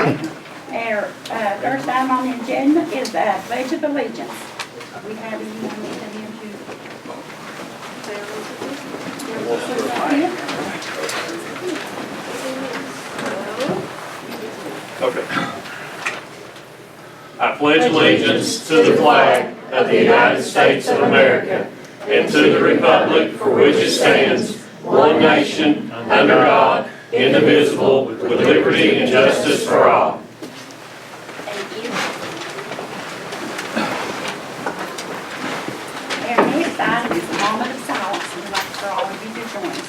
Our first item on the agenda is the Pledge of Allegiance. We have anyone that come in to say a Okay. I pledge allegiance to the flag of the United States of America and to the republic for which it stands, one nation, under God, indivisible, with liberty and justice for all. Thank you. Our next item is a moment of silence. We'd like for all of you to join us.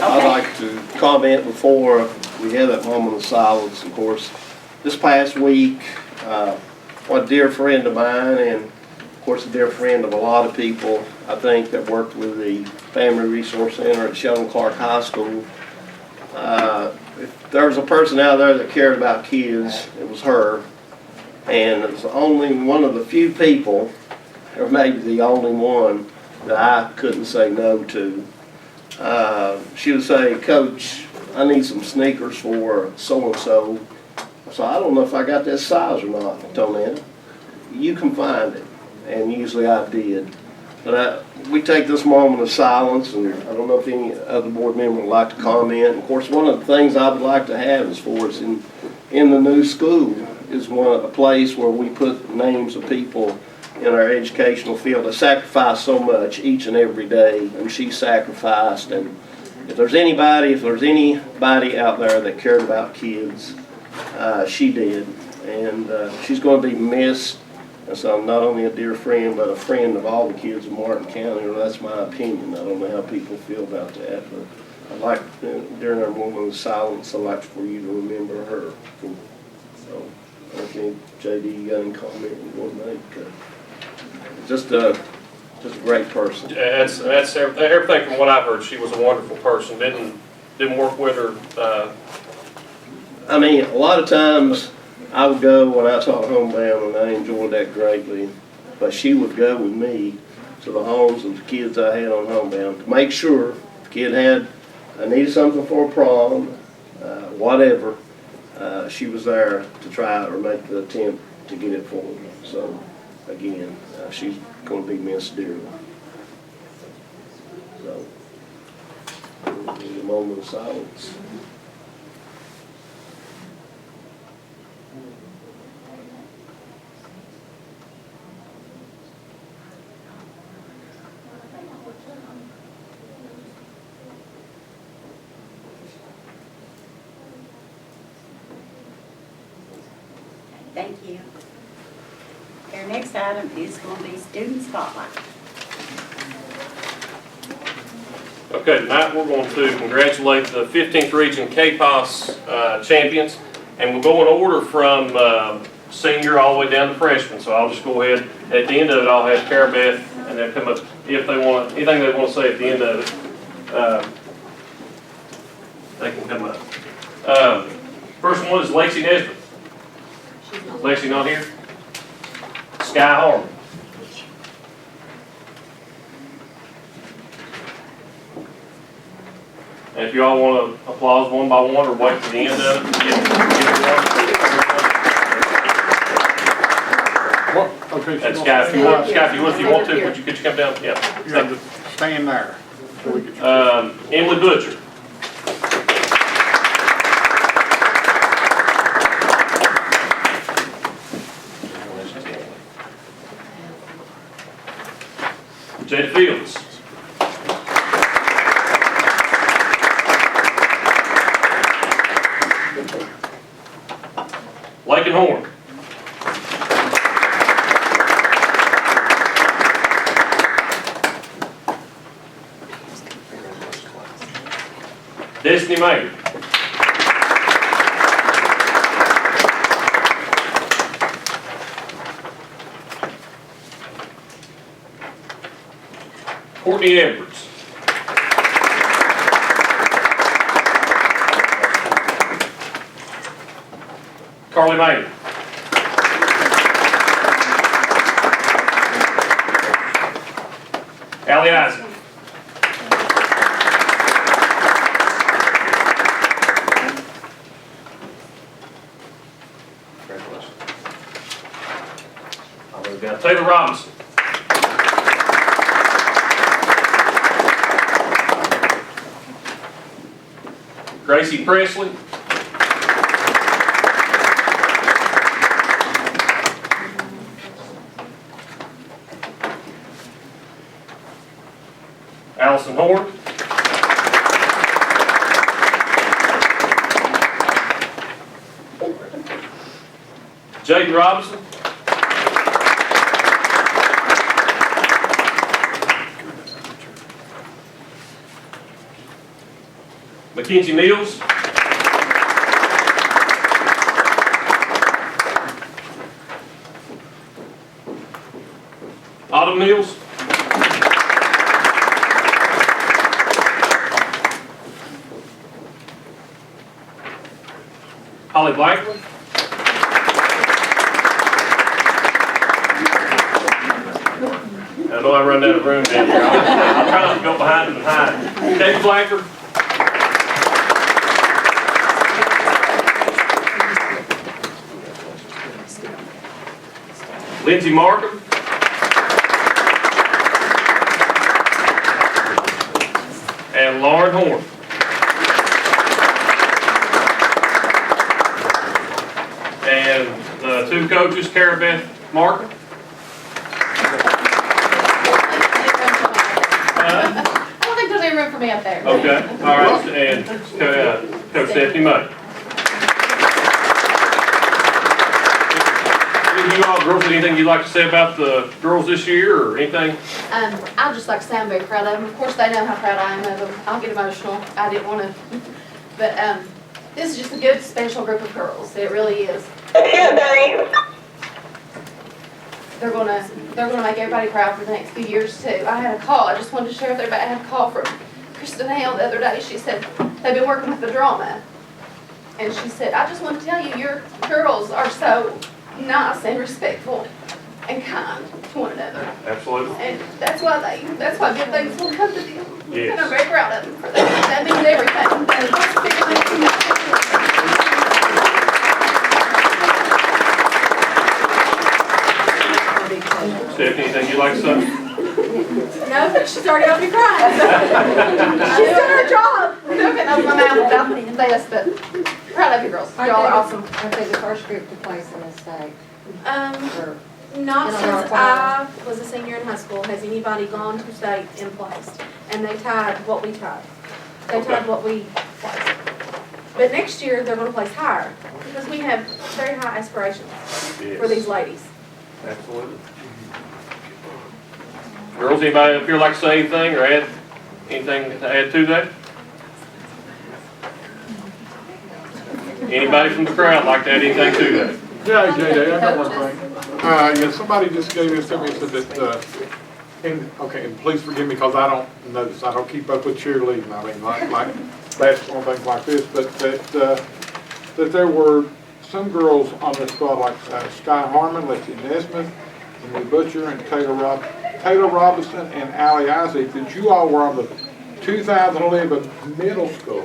I'd like to comment before we have that moment of silence. Of course, this past week, a dear friend of mine, and of course a dear friend of a lot of people, I think, that worked with the Family Resource Center at Sheldon Clark High School. If there was a person out there that cared about kids, it was her. And it was only one of the few people, or maybe the only one, that I couldn't say no to. She would say, "Coach, I need some sneakers for so-and-so." So I don't know if I got that size or not. I told her, "You can find it." And usually I did. But we take this moment of silence, and I don't know if any other board member would like to comment. And of course, one of the things I would like to have is for us in the new school is a place where we put names of people in our educational field that sacrifice so much each and every day, and she sacrificed. And if there's anybody out there that cared about kids, she did, and she's going to be missed. And so I'm not only a dear friend, but a friend of all the kids in Martin County. Or that's my opinion. I don't know how people feel about that, but I'd like, during our moment of silence, I'd like for you to remember her. So I don't think, JD, you got any comment you want to make? Just a great person. That's everything from what I've heard. She was a wonderful person. Didn't work with her. I mean, a lot of times I would go when I taught homebound, and I enjoyed that greatly. But she would go with me to the homes of the kids I had on homebound to make sure if the kid needed something for a prom, whatever, she was there to try or make the attempt to get it for them. So again, she's going to be missed dearly. So, a moment of silence. Thank you. Our next item is going to be Student Spotlight. Okay, tonight we're going to congratulate the 15th Region KPOS champions, and we'll go in order from senior all the way down to freshman. So I'll just go ahead. At the end of it, I'll have Cara Beth, and they'll come up if they want anything they want to say at the end of it. They can come up. First one is Lacey Nesbitt. Lacey not here? Sky Harmon. And if you all want to applause one by one or wait to the end of it, Okay, that's Sky. If you want to, could you come down? Yeah. You have to stand there. Emily Butcher. Jada Fields. Lakin Horn. Destiny Mayer. Courtney Edwards. Carly Mayer. Allie Isaac. Congratulations. I'll move down. Taylor Robinson. Gracie Presley. Allison Horn. Jaden Robinson. Mackenzie Mills. Autumn Mills. Holly Blackman. I know I run out of room down here. I'm trying to go behind and hide. Kate Blackford. Lindsay Markham. And Lauren Horn. And the two coaches, Cara Beth Markham. I don't think there's any room for me up there. Okay, all right, and Coach Stephanie May. You all girls, anything you'd like to say about the girls this year or anything? I'd just like to say I'm very proud of them. Of course, they know how proud I am of them. I'll get emotional. I didn't want to, but this is just a good, special group of girls. It really is. They're gonna make everybody proud for the next few years too. I had a call. I just wanted to share with everybody. I had a call from Kristen Hale the other day. She said they've been working with the drama, and she said, I just want to tell you, your girls are so nice and respectful and kind to one another. Absolutely. And that's why good things will come to them. Yes. And I'm very proud of them for that. That means everything. Stephanie, anything you'd like to say? No, but she's already up and crying. She's done her job. I'm not getting open my mouth about this, but proud of you girls. Y'all are awesome. Aren't they the first group to place in the state? Or not since I was a senior in high school has anybody gone to state and placed. And they tied what we tied. They tied what we placed. But next year, they're going to place higher because we have very high aspirations for these ladies. Absolutely. Girls, anybody up here like to say anything or add anything to add to that? Anybody from the crowd like to add anything to that? Yeah, JJ, I got one thing. Yeah, somebody just gave this to me and said that, and please forgive me because I don't know this, I don't keep up with cheerleading, I mean, like basketball and things like this, but that there were some girls on this squad like Sky Harmon, Lexi Nesmith, Emily Butcher, and Taylor Robinson, and Allie Isaac, that you all were on the 2011 middle school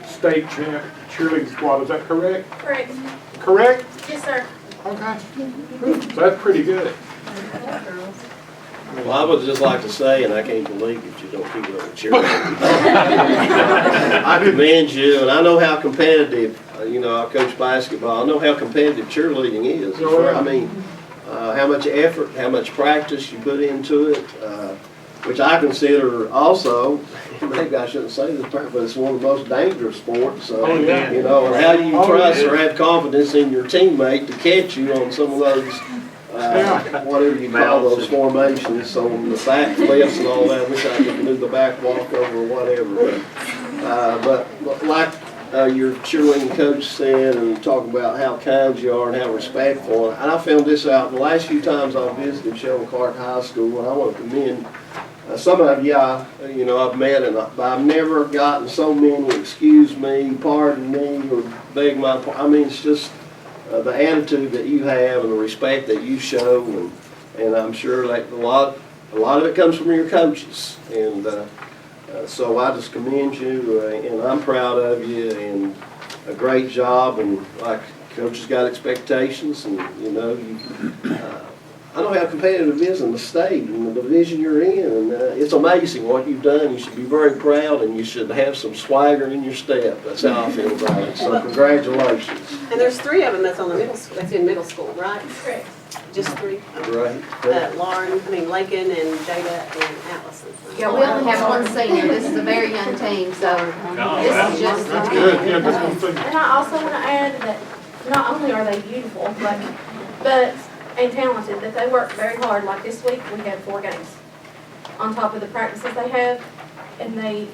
state cheerleading squad. Is that correct? Correct. Correct? Yes, sir. Okay. So that's pretty good. Well, I would just like to say, and I can't believe that you don't keep it on cheerleading. I commend you, and I know how competitive, I coach basketball, I know how competitive cheerleading is. I mean, how much effort, how much practice you put into it, which I consider also, maybe I shouldn't say this, but it's one of the most dangerous sports. So, and how do you trust or have confidence in your teammate to catch you on some of those, whatever you call those formations, so the back flips and all that. I wish I could do the back walkover or whatever. But like your cheerleading coach said, and talking about how kind you are and how respectful, and I found this out the last few times I visited Sheldon Clark High School, and I want to commend some of you, I've met, and I've never gotten so many excuse me, pardon me, or beg my pardon. I mean, it's just the attitude that you have and the respect that you show, and I'm sure that a lot of it comes from your coaches, and so I just commend you, and I'm proud of you, and a great job, and like Coach has got expectations and, you know, I know how competitive it is in the state and the division you're in, and it's amazing what you've done. You should be very proud, and you should have some swagger in your step. That's how I feel about it. So congratulations. And there's 3 of them that's on the middle school, that's in middle school, right? Correct. Just 3? Right. Laken and Jada and Allison. Yeah, we only have one senior. This is a very young team, so this is just. That's good, yeah, that's one thing. And I also want to add that not only are they beautiful, but and talented, that they work very hard. Like this week, we had 4 games on top of the practices they have, and they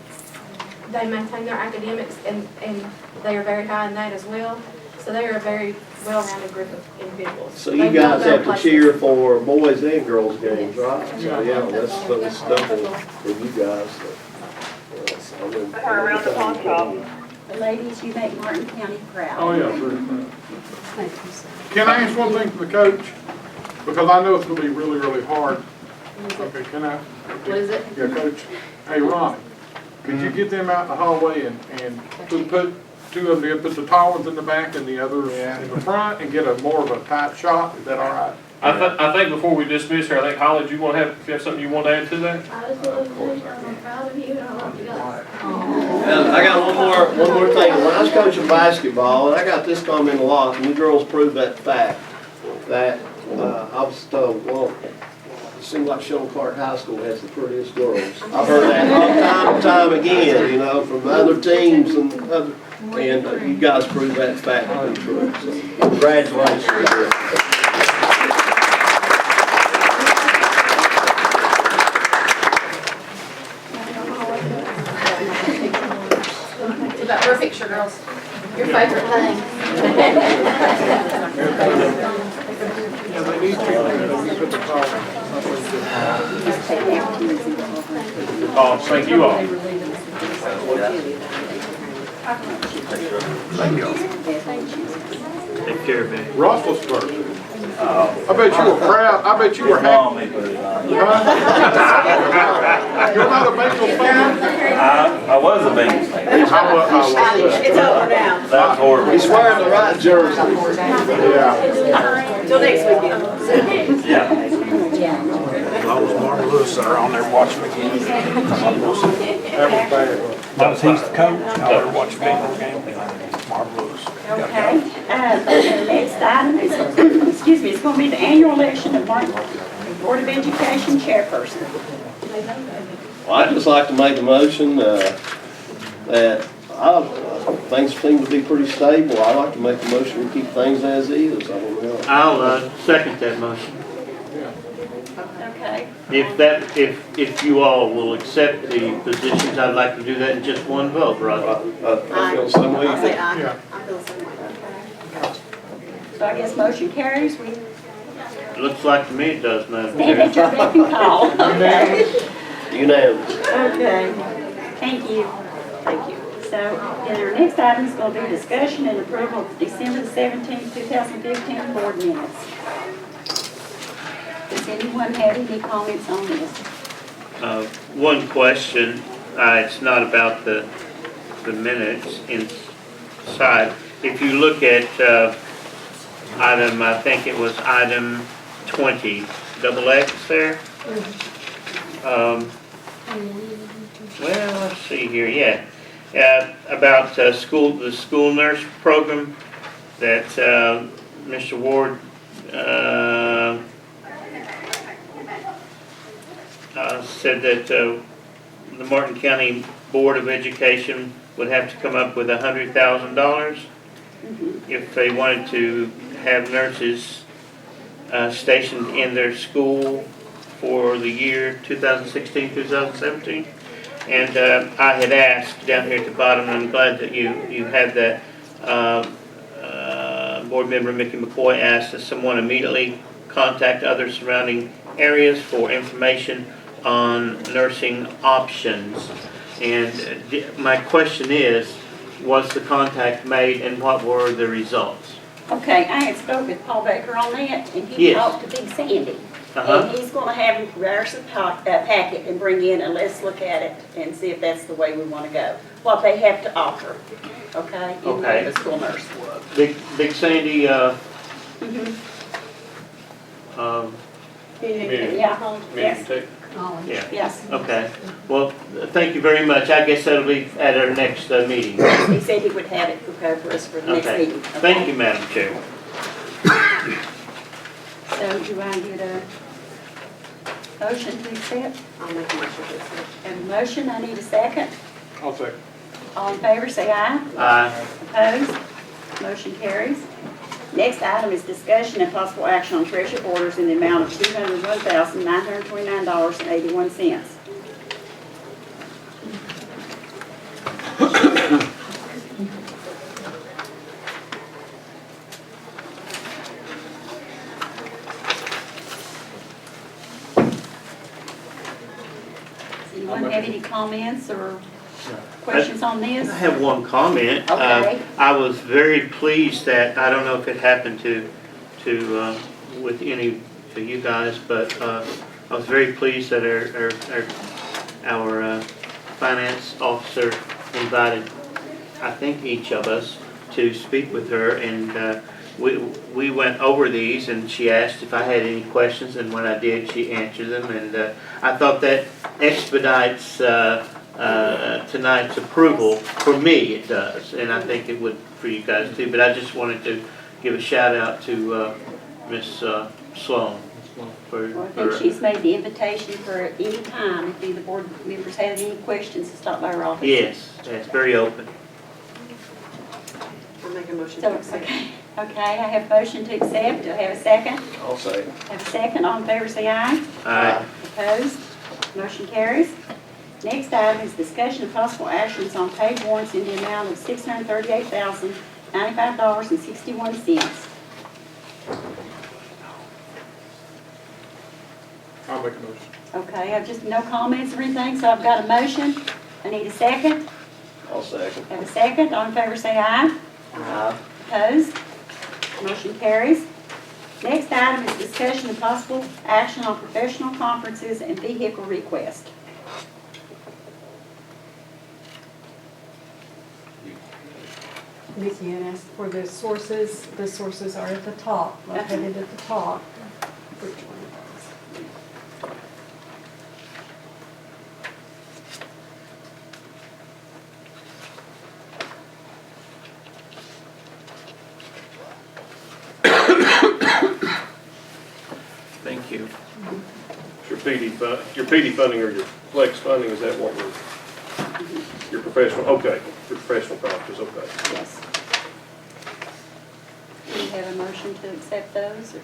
maintain their academics, and they are very high in that as well. So they are a very well-rounded group of individuals. So you guys have to cheer for boys and girls games, right? So yeah, that's double for you guys. Around the pond shop. The ladies, you make Martin County proud. Oh, yeah, sure. Can I ask one thing from the coach? Because I know it's gonna be really, really hard. Okay, can I? What is it? Yeah, Coach. Hey, Ronnie, could you get them out in the hallway and put 2 of them, put the tall ones in the back and the others in the front, and get more of a tight shot? Is that all right? I think before we dismiss her, I think, Holly, do you have something you want to add to that? I just want to say I'm proud of you, and I love you guys. And I got one more thing. When I was coaching basketball, and I got this comment a lot, and you girls prove that fact, that I was told, well, it seems like Shelton Clark High School has the prettiest girls. I've heard that time and time again, you know, from other teams and you guys prove that fact to be true. So congratulations. It's about your picture, girls. Your favorite thing. Yeah, they need to put the tall. Oh, thank you all. Take care of me. Russellsburg. I bet you were proud, I bet you were happy. You're not a Bengals fan? I was a Bengals fan. I was. It's over now. That was horrible. He's wearing the right jersey. Yeah. Till next weekend. Yeah. I was Martin Lewis there on there watching the game. That was bad. That was he's the coach. I there watching Bengals game. Martin Lewis. Okay, the next item is, excuse me, it's going to be the annual election of Martin Board of Education chairperson. Well, I'd just like to make a motion that things seem to be pretty stable. I'd like to make a motion to keep things as is. I don't know. I'll second that motion. Okay. If you all will accept the positions, I'd like to do that in just one vote, Roger. I feel the same way you I'll say do. aye. Yeah. I feel the same way. So I guess motion carries. We Looks like to me it does, Madam stand at Chair. your beck and call. Okay. Unanimous. Okay. Thank you. Thank you. So, and our next item is going to be discussion and approval of December 17, 2015 board minutes. Does anyone have any comments on this? One question, it's not about the minutes inside. If you look at item, I think it was item 20, double X there. Well, let's see here, yeah. About the school nurse program that Mr. Ward said that the Martin County Board of Education would have to come up with $100,000 if they wanted to have nurses stationed in their school for the year 2016-2017. And I had asked down here at the bottom, and I'm glad that you had that. Board member Mickey McCoy asked that someone immediately contact other surrounding areas for information on nursing options. And my question is, was the contact made and what were the results? Okay, I had spoke with Paul Baker on that, and he Yes. talked to Big Sandy. Uh-huh. And he's gonna have him prepare us a packet and bring in, and let's look at it and see if that's the way we wanna go. What they have to offer, okay? In Okay. the school nurse. Big Sandy, Mhm. Community. Yeah, Community yes, tech. yeah, yes. okay. Well, thank you very much. I guess that'll be at our next meeting. He said he would have it prepared for us for the next Okay. meeting. Thank you, Madam Chair. So do I get a motion to accept? I'll make a motion to accept. Have a motion, I need a second. I'll second. All in favor, say aye. Aye. Opposed? Motion carries. Next item is discussion and possible action on treasury orders in the amount of $201,929.81. Does anyone have any comments or questions on this? I have one comment. Okay. I was very pleased that, I don't know if it happened with any of you guys, but I was very pleased that our finance officer invited, I think, each of us to speak with her, and we went over these, and she asked if I had any questions, and when I did, she answered them, and I thought that expedites tonight's approval. For me, it does, and I think it would for you guys too, but I just wanted to give a shout out to Miss Sloan for Well, I think she's made the invitation for any time, if any of the board members have any questions, to stop by her office. Yes, it's very open. I'll make a motion So, to accept. okay, I have a motion to accept, do I have a second? I'll say. Have a second, all in favor say aye. Aye. Opposed? Motion carries. Next item is discussion of possible actions on paid warrants in the amount of $638,095.61. I'll make a motion. Okay, I've just no comments or anything, so I've got a motion. I need a second. I'll second. Have a second, all in favor say aye. Aye. Opposed? Motion carries. Next item is discussion of possible action on professional conferences and vehicle request. Nikki had asked for the sources are at the top, located at the top. Which one of those? Thank you. Your PD funding or your flex funding, is that what we're, your professional, okay, your professional conferences, okay. Yes. Do you have a motion to accept those?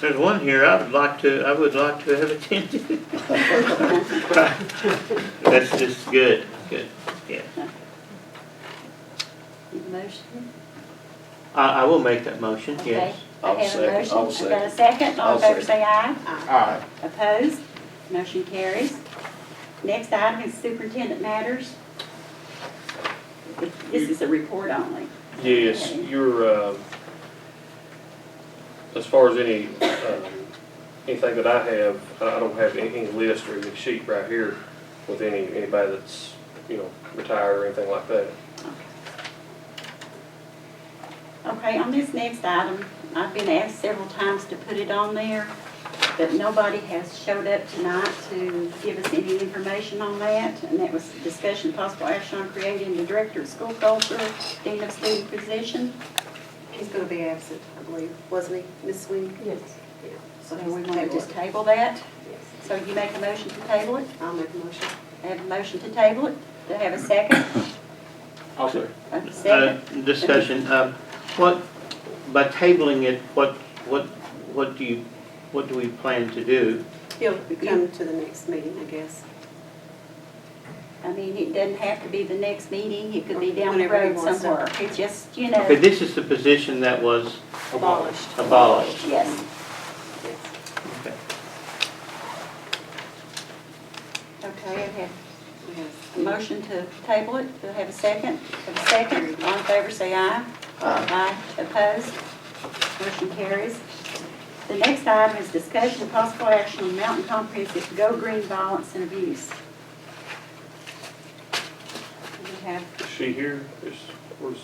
There's one here I would like to have attended. That's just good, yeah. Need a motion? I will make that motion, yes. Okay, I have a motion. I'll I've got a second. All I'll in favor second. say aye. Aye. Opposed? Motion carries. Next item is superintendent matters. This is a report only. Yes, your, as far as anything that I have, I don't have any list or any sheet right here with anybody that's, retired or anything like that. Okay, on this next item, I've been asked several times to put it on there, but nobody has showed up tonight to give us any information on that. And that was discussion of possible action on creating the director of school culture, dean of student position. He's going to be absent, I believe, wasn't he, Ms. Sweeney? Yes. Yeah. So we want to just table that. Yes. So you make a motion to table it? I'll make a motion. I have a motion to table it. Do I have a second? I'll say. A second? Discussion, by tabling it, what do we plan to do? He'll come to the next meeting, I guess. I mean, it doesn't have to be the next meeting. It could be down the Whenever he road wants to. somewhere. It's just, Okay, this is the position that was Abolished. abolished. Yes. Yes. Okay. Okay, I have Yes. a motion to table it. Do I have a second? Have a second? All in favor, say aye. Aye. Opposed? Motion carries. The next item is discussion and possible action on Mountain Comprehensive Go Green Violence and Abuse. We have, Is she here? Where's?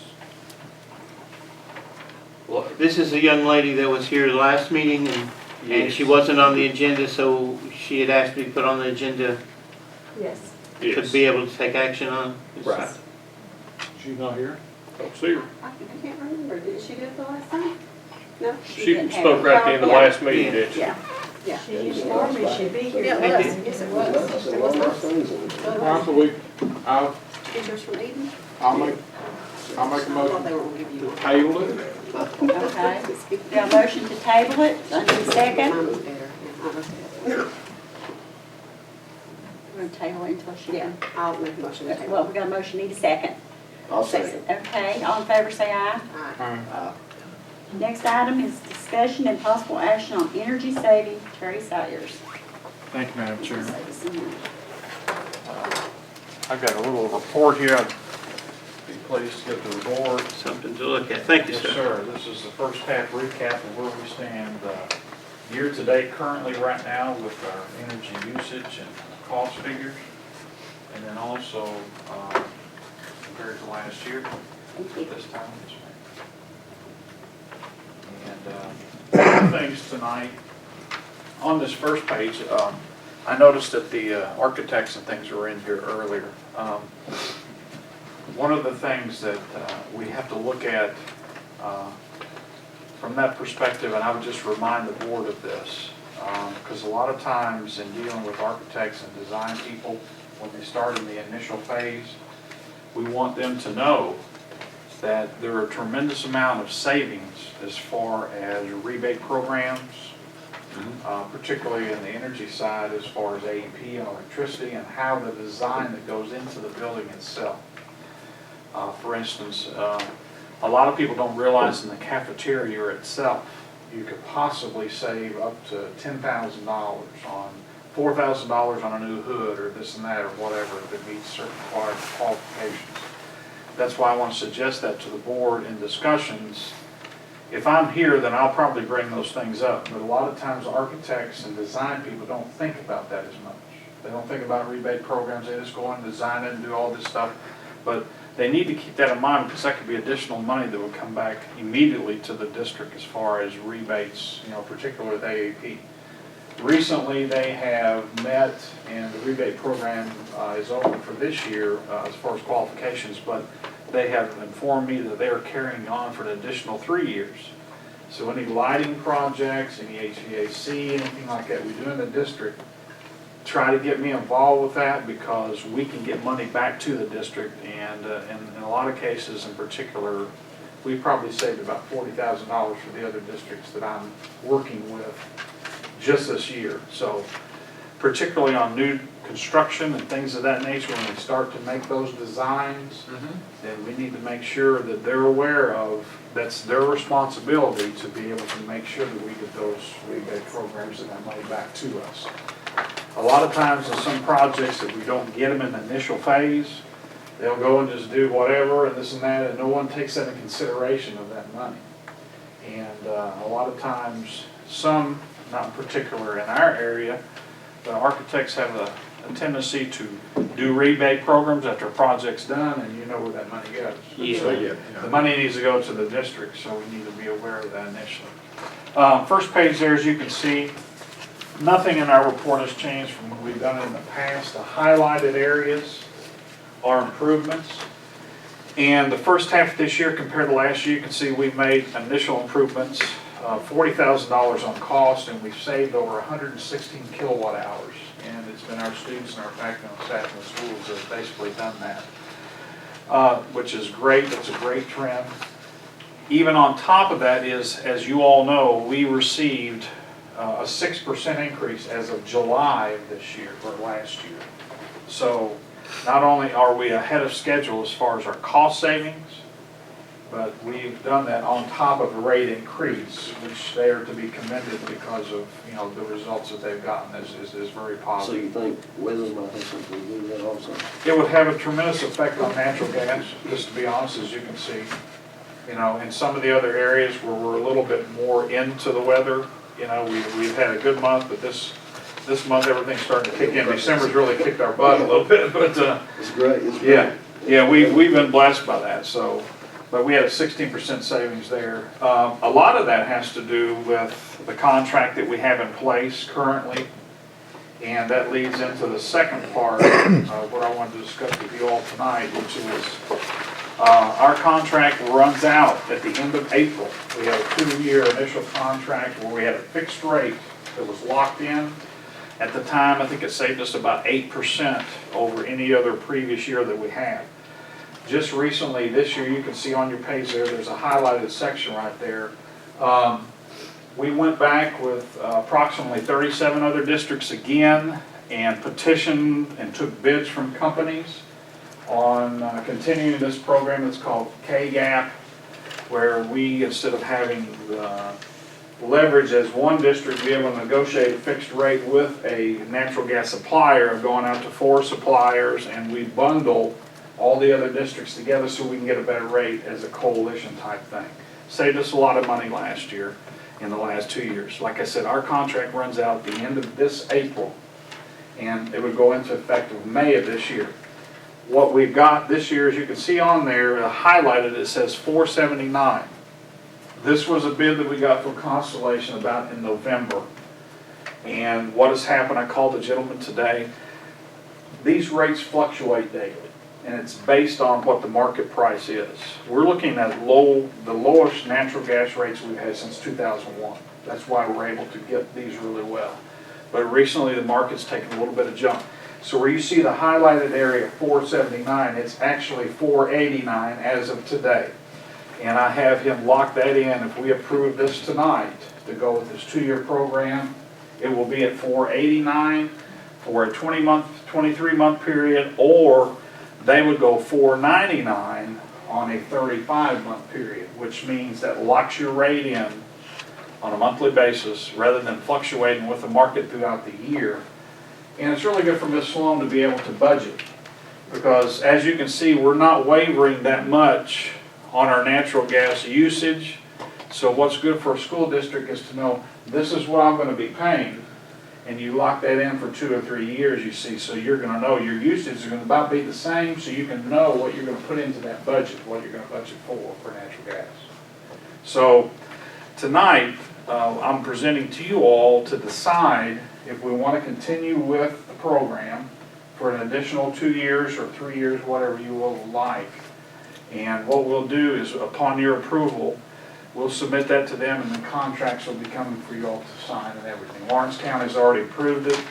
Well, this is a young lady that was here last meeting and she wasn't on the agenda, so she had asked me to put on the agenda Yes. to be able to take action on. Right. She's not here? Don't see her. I can't remember, did she do it the last time? No? She didn't have spoke right at the end of the last meeting, Yeah. didn't she? yeah. Yeah. She informed me she'd be here. Yeah, it was, yes, it was. It was not. All right, so I'll Pictures from Eden? make a I thought motion they were gonna give you to one. table it. Okay. We got a motion to table it. I need a Mine second. was better, yeah, mine was better. We're going to table it until she. Yeah, I'll make a motion to table. Well, we got a motion, need a second. I'll second. Okay, all in favor say aye. Aye. Next item is discussion and possible action on energy saving Terry Sayers. Thank you, Madam Chair. I've got a little report here. I'd be pleased to give to the board. Something to look at. Thank you, Yes, sir. sir. This is the first half recap of where we stand year-to-date currently right now with our energy usage and cost figures. And then also compared to last year this time. And things tonight. On this first page, I noticed that the architects and things were in here earlier. One of the things that we have to look at from that perspective, and I would just remind the board of this, because a lot of times in dealing with architects and design people, when they start in the initial phase, we want them to know that there are a tremendous amount of savings as far as rebate programs, particularly in the energy side as far as AEP and electricity and how the design that goes into the building itself. For instance, a lot of people don't realize in the cafeteria itself, you could possibly save up to $10,000 on $4,000 on a new hood or this and that or whatever that meets certain qualifications. That's why I want to suggest that to the board in discussions. If I'm here, then I'll probably bring those things up, but a lot of times architects and design people don't think about that as much. They don't think about rebate programs, they just go and design it and do all this stuff. But they need to keep that in mind because that could be additional money that would come back immediately to the district as far as rebates, particularly with AAP. Recently, they have met, and the rebate program is open for this year as far as qualifications, but they have informed me that they are carrying on for an additional 3 years. So any lighting projects, any HVAC, anything like that we do in the district, try to get me involved with that because we can get money back to the district, and in a lot of cases in particular, we probably saved about $40,000 for the other districts that I'm working with just this year. So particularly on new construction and things of that nature, when we start to make those designs, then we need to make sure that they're aware of that's their responsibility to be able to make sure that we get those rebate programs and that money back to us. A lot of times in some projects that we don't get them in the initial phase, they'll go and just do whatever and this and that, and no one takes that in consideration of that money. And a lot of times, some, not in particular in our area, the architects have a tendency to do rebate programs after a project's done, and you know where that money goes. Yeah. The money needs to go to the district, so we need to be aware of that initially. First page there, as you can see, nothing in our report has changed from what we've done in the past. The highlighted areas are improvements. And the first half of this year compared to last year, you can see we've made initial improvements, $40,000 on cost, and we've saved over 116 kilowatt hours. And it's been our students and our faculty and staff in the schools that have basically done that, which is great. That's a great trend. Even on top of that is, as you all know, we received a 6% increase as of July of this year, or last year. So not only are we ahead of schedule as far as our cost savings, but we've done that on top of a rate increase, which they are to be commended because of the results that they've gotten is very So positive. you think weather might have something to do with that also? It would have a tremendous effect on natural gas, just to be honest, as you can see. You know, in some of the other areas where we're a little bit more into the weather, you know, we've had a good month, but this month everything's starting to kick in. December's really kicked our butt a little bit, but, It's great, it's great. yeah, we've been blessed by that, so, but we had a 16% savings there. A lot of that has to do with the contract that we have in place currently, and that leads into the second part of what I wanted to discuss with you all tonight, which is our contract runs out at the end of April. We have a 2-year initial contract where we had a fixed rate that was locked in. At the time, I think it saved us about 8% over any other previous year that we had. Just recently, this year, you can see on your page there's a highlighted section right there. We went back with approximately 37 other districts again and petitioned and took bids from companies on continuing this program that's called K-Gap, where we, instead of having leverage as one district, be able to negotiate a fixed rate with a natural gas supplier of going out to 4 suppliers, and we bundle all the other districts together so we can get a better rate as a coalition type thing. Saved us a lot of money last year, in the last 2 years. Like I said, our contract runs out at the end of this April, and it would go into effect of May of this year. What we've got this year, as you can see on there, highlighted, it says $479. This was a bid that we got from Constellation about in November. And what has happened, I called the gentleman today, these rates fluctuate daily, and it's based on what the market price is. We're looking at the lowest natural gas rates we've had since 2001. That's why we're able to get these really well. But recently the market's taken a little bit of jump. So where you see the highlighted area, 479, it's actually 489 as of today. And I have him lock that in. If we approve this tonight to go with this 2-year program, it will be at 489 for a 20-month, 23-month period, or they would go 499 on a 35-month period, which means that locks your rate in on a monthly basis rather than fluctuating with the market throughout the year. And it's really good for Ms. Sloan to be able to budget, because as you can see, we're not wavering that much on our natural gas usage. So what's good for a school district is to know this is what I'm going to be paying, and you lock that in for 2 or 3 years, you see, so you're going to know your usage is going to about be the same, so you can know what you're going to put into that budget, what you're going to budget for natural gas. So tonight, I'm presenting to you all to decide if we want to continue with the program for an additional 2 years or 3 years, whatever you will like. And what we'll do is, upon your approval, we'll submit that to them, and the contracts will be coming for you all to sign and everything. Lawrence County's already approved it.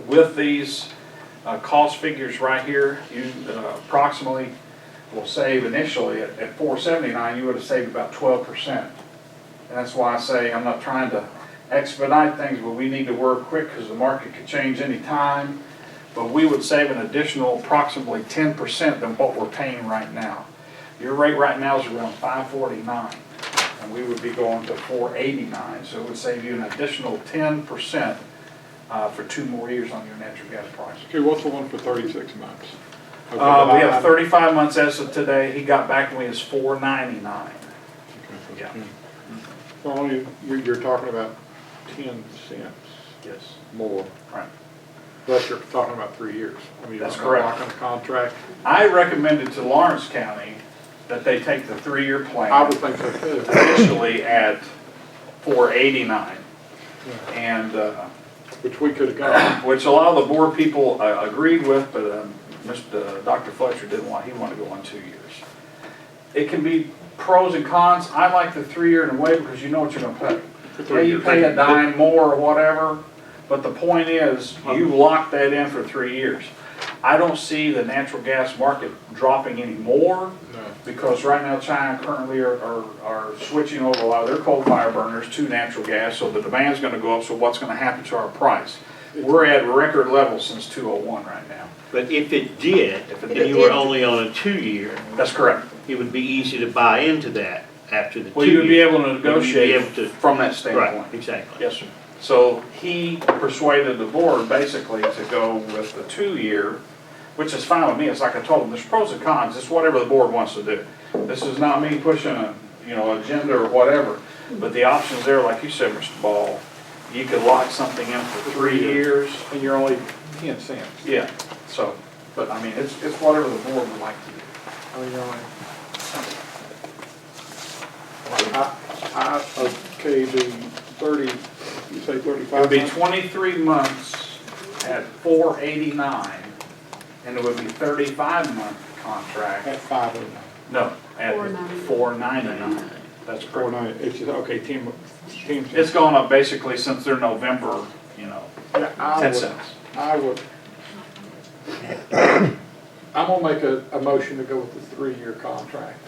With these cost figures right here, you approximately will save initially at $479, you would have saved about 12%. And that's why I say I'm not trying to expedite things, but we need to work quick because the market could change any time. But we would save an additional approximately 10% than what we're paying right now. Your rate right now is around $549, and we would be going to $489. So it would save you an additional 10% for 2 more years on your natural gas price. Okay, what's the one for 36 months? We have 35 months as of today. He got back to me as $499. Okay, Yeah. so only you're talking about 10 cents Yes. more. Right. Plus you're talking about 3 years. I mean, That's you're correct. not locking a contract. I recommended to Lawrence County that they take the 3-year plan. I would think so too. Initially at $489, and Which we could have got. which a lot of the board people agreed with, but Dr. Fletcher didn't want. He wanted to go on 2 years. It can be pros and cons. I like the 3-year in a way because you know what you're going to pay. Yeah, you pay a dime more or whatever, but the point is you lock that in for 3 years. I don't see the natural gas market dropping any more. No. Because right now China currently are switching over a lot of their coal fire burners to natural gas, so the demand's going to go up, so what's going to happen to our price? We're at record levels since 2001 right now. But if it did, If it and did. you were only on a 2-year, That's correct. it would be easy to buy into that after the 2 Well, years. you would be able to able negotiate to- from that standpoint. Right, exactly. Yes, sir. So he persuaded the board basically to go with the 2-year, which is fine with me. It's like I told them, there's pros and cons, it's whatever the board wants to do. This is not me pushing a, agenda or whatever, but the options there, like you said, Mr. Ball, you could lock something in for 3 years. And you're only 10 cents. Yeah, so, but I mean, it's whatever the board would like to do. I mean, you're only. Okay, the 30, you say 35? It would be months? 23 months at $489, and it would be 35-month contract. At 509. No, at $499. $499. That's correct. 49, it's just, okay, 10 cents. It's gone up basically since they're November, Yeah, 10 cents. I would, I'm gonna make a motion to go with the 3-year contract.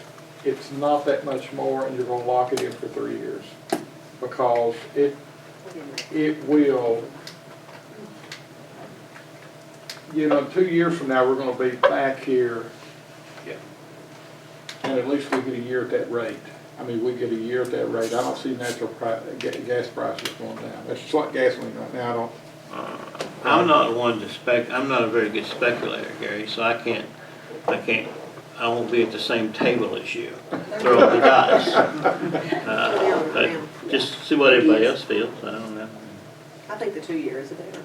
It's not that much more, and you're gonna lock it in for 3 years. Because it will, 2 years from now, we're gonna be back here. Yeah. And at least we get a year at that rate. I mean, we get a year at that rate. I don't see gas prices going down. It's just like gasoline right now, I don't. I'm not one to I'm not a very good speculator, Gary, so I won't be at the same table as you, throwing the dice. But just see what everybody else feels, I don't know. I think the 2 years is better.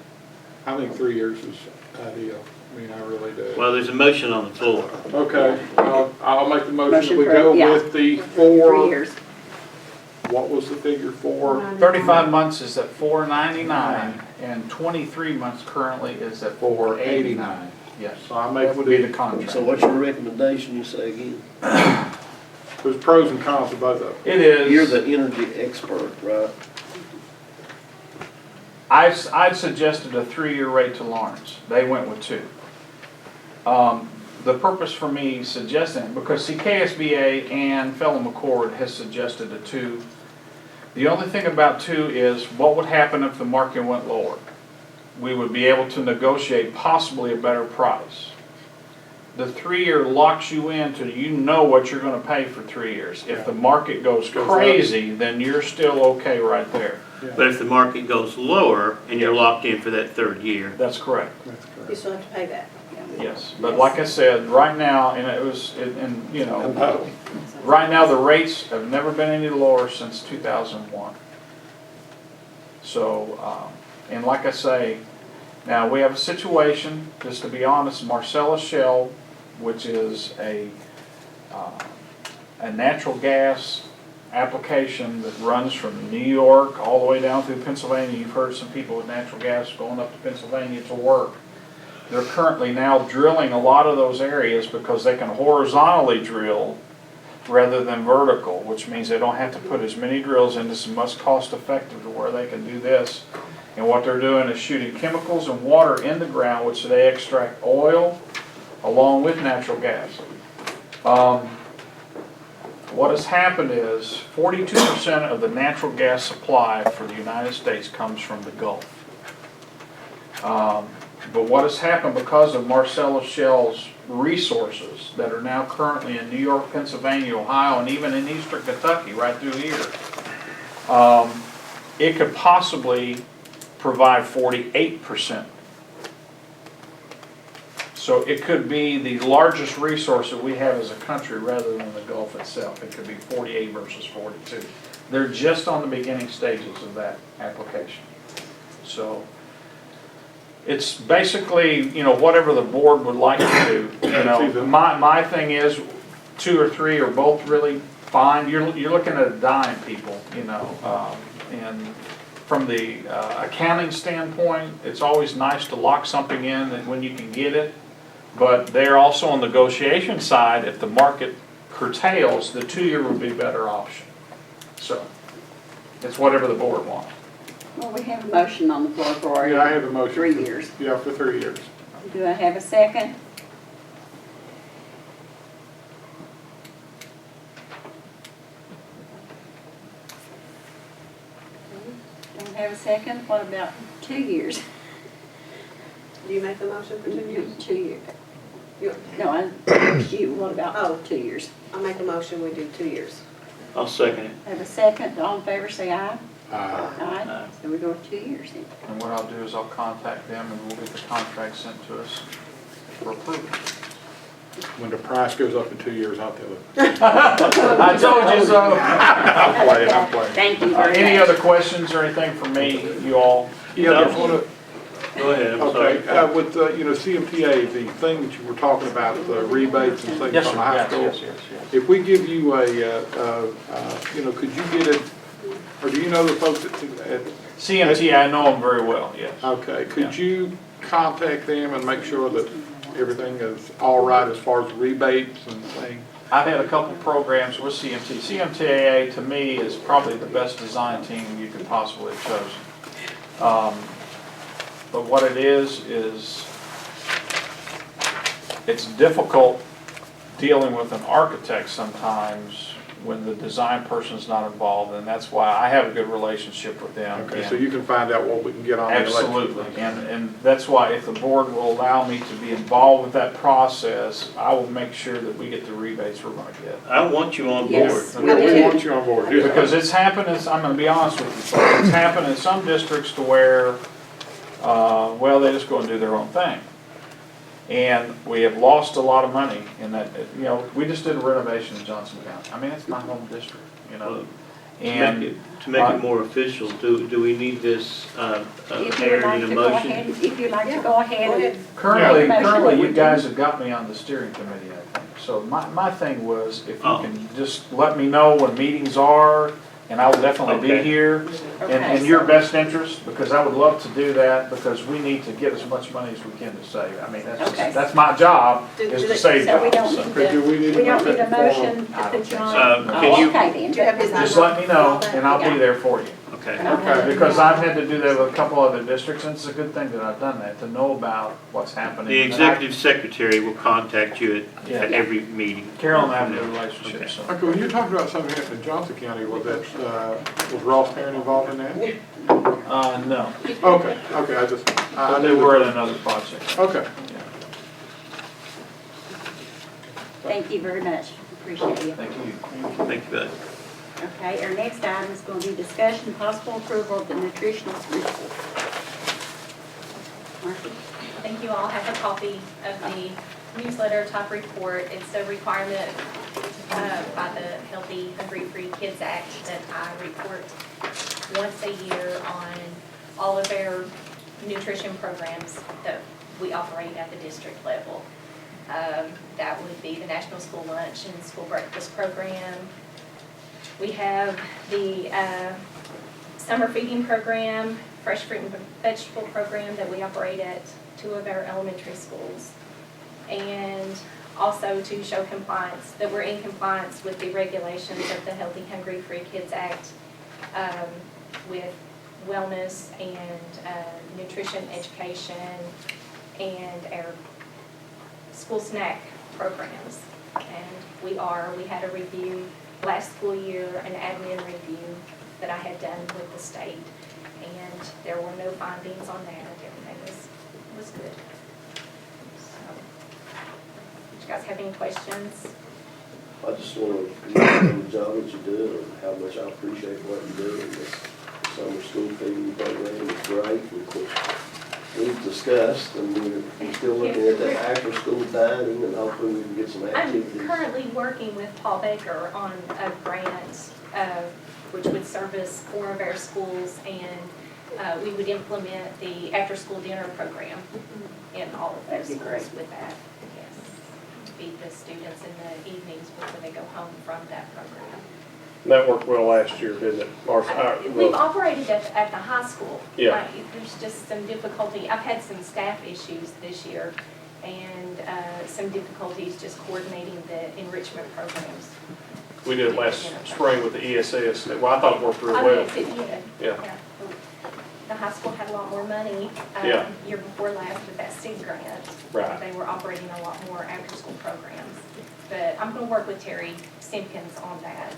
I think 3 years is ideal. I mean, I really do. Well, there's a motion on the floor. Okay, I'll make the motion that Motion we for- go yeah. with the 3 4, years. what was the figure for? 35 months is at $499, and 23 months currently is at $489. Yes, So I make that would be the So contract. what's your recommendation, you say again? There's pros and cons to both of them. It is. You're the energy expert, right? I'd suggested a 3-year rate to Lawrence. They went with 2. The purpose for me suggesting it, because see, KSBA and Fellow McCord has suggested a 2. The only thing about 2 is what would happen if the market went lower? We would be able to negotiate possibly a better price. The 3-year locks you in to what you're going to pay for 3 years. If the market goes crazy, then you're still okay right there. But if the market goes lower and you're locked in for that 3rd year, That's correct. That's You correct. still have to pay that. Yes, but like I said, right now, right now the rates have never been any lower since 2001. So, and like I say, now we have a situation, just to be honest, Marcellus Shell, which is a natural gas application that runs from New York all the way down through Pennsylvania. You've heard some people with natural gas going up to Pennsylvania to work. They're currently now drilling a lot of those areas because they can horizontally drill rather than vertical, which means they don't have to put as many drills in. This is much cost effective to where they can do this. And what they're doing is shooting chemicals and water in the ground, which they extract oil along with natural gas. What has happened is 42% of the natural gas supply for the United States comes from the Gulf. But what has happened because of Marcellus Shell's resources that are now currently in New York, Pennsylvania, Ohio, and even in eastern Kentucky, right through here, it could possibly provide 48%. So it could be the largest resource that we have as a country rather than the Gulf itself. It could be 48 versus 42. They're just on the beginning stages of that application. So it's basically, whatever the board would like to do. My thing is 2 or 3 are both really fine. You're looking at a dime, people, and from the accounting standpoint, it's always nice to lock something in when you can get it. But they're also on the negotiation side. If the market curtails, the 2-year would be a better option. So it's whatever the board wants. Well, we have a motion on the floor for Yeah, I have a motion. 3 years. Yeah, for 3 years. Do I have a second? Don't have a second? What about 2 years? Do you make the motion for 2 years? 2 years. You- No, I asked you, what Oh. about 2 years? I'll make a motion, we do 2 years. I'll second it. Have a second, all in favor say aye. Uh, Aye. So we go with 2 years then. And what I'll do is I'll contact them and we'll get the contract sent to us. for approval. When the price goes up in 2 years, I'll tell it. I told you so. I'm playing. Thank you very much. Any other questions or anything from me, you all? Yeah, there's one of, Go ahead, I'm sorry. okay, with, CMTA, the thing that you were talking about, the rebates and things Yes, on sir, the high yes, school. yes, yes, yes. If we give you could you get it, or do you know the folks at CMT, I know them very well, yes. okay, could you contact them and make sure that everything is all right as far as rebates and things? I've had a couple programs with CMT. CMTAA, to me, is probably the best design team you could possibly have chosen. But what it is it's difficult dealing with an architect sometimes when the design person's not involved, and that's why I have a good relationship with them. Okay, And so you can find out what we can get on the election. absolutely, and that's why if the board will allow me to be involved with that process, I will make sure that we get the rebates we're gonna get. I want you on board. Yes. Okay, we want you on board. Yeah. Because it's happened, I'm gonna be honest with you, folks, it's happened in some districts to where, well, they just go and do their own thing. And we have lost a lot of money in that, we just did a renovation in Johnson County. I mean, it's my home district, And To make it more official, do we need this If you would aired like in to a go motion? ahead, if you'd like to go ahead and. currently, Yeah. currently, you guys have got me on the steering committee, I think. So my thing was, if you Oh. can just let me know when meetings are, and I will definitely be Okay. here. Okay, In your so- best interest, because I would love to do that, because we need to get as much money as we can to save. I mean, Okay. that's my job, is to save So we jobs. don't So need Do we need to, to we don't make need a that formal? motion to put you on. Can you- Okay then. Do you have his Just number? let me know, and I'll be there for you. Okay. Okay. Because I've had to do that with a couple other districts, and it's a good thing that I've done that, to know about what's happening. The And I- executive secretary will contact you at Yeah. every meeting. Carol and I have a good relationship, Okay. so. Okay, when you're talking about something happening in Johnson County, was Ross Perrin involved in that? No, Okay, I they knew were at that. another project. Okay. Thank you very much, appreciate you. Thank you. Thank you, Bud. Okay, our next item is going to be discussion, possible approval of the nutritional report. Marcy? I think you all have a copy of the newsletter type report. It's a requirement by the Healthy Hungry Free Kids Act that I report once a year on all of our nutrition programs that we operate at the district level. That would be the National School Lunch and School Breakfast Program. We have the summer feeding program, fresh fruit and vegetable program that we operate at 2 of our elementary schools. And also to show compliance, that we're in compliance with the regulations of the Healthy Hungry Free Kids Act with wellness and nutrition education and our school snack programs. And we had a review last school year, an admin review that I had done with the state, and there were no findings on that. Everything was good. So, do you guys have any questions? I just want to commend on the job that you do and how much I appreciate what you do. And this summer school feeding program is great. And of course, we've discussed and we're still looking at that after-school dining and hopefully we can get some activities. I'm currently working with Paul Baker on a grant which would service 4 of our schools, and we would implement the after-school dinner program in all of those schools with that. Yes, feed the students in the evenings before they go home from that program. That worked well last year, didn't it, Marcy? We've operated at the high school. Yeah. There's just some difficulty. I've had some staff issues this year and some difficulties just coordinating the enrichment programs. We did it last spring with the ESS. Well, I thought it worked real Oh, well. yes, it did. Yeah. The high school had a lot more money Yeah. year before last with that SIG grant. Right. They were operating a lot more after-school programs. But I'm going to work with Terry Simpkins on that,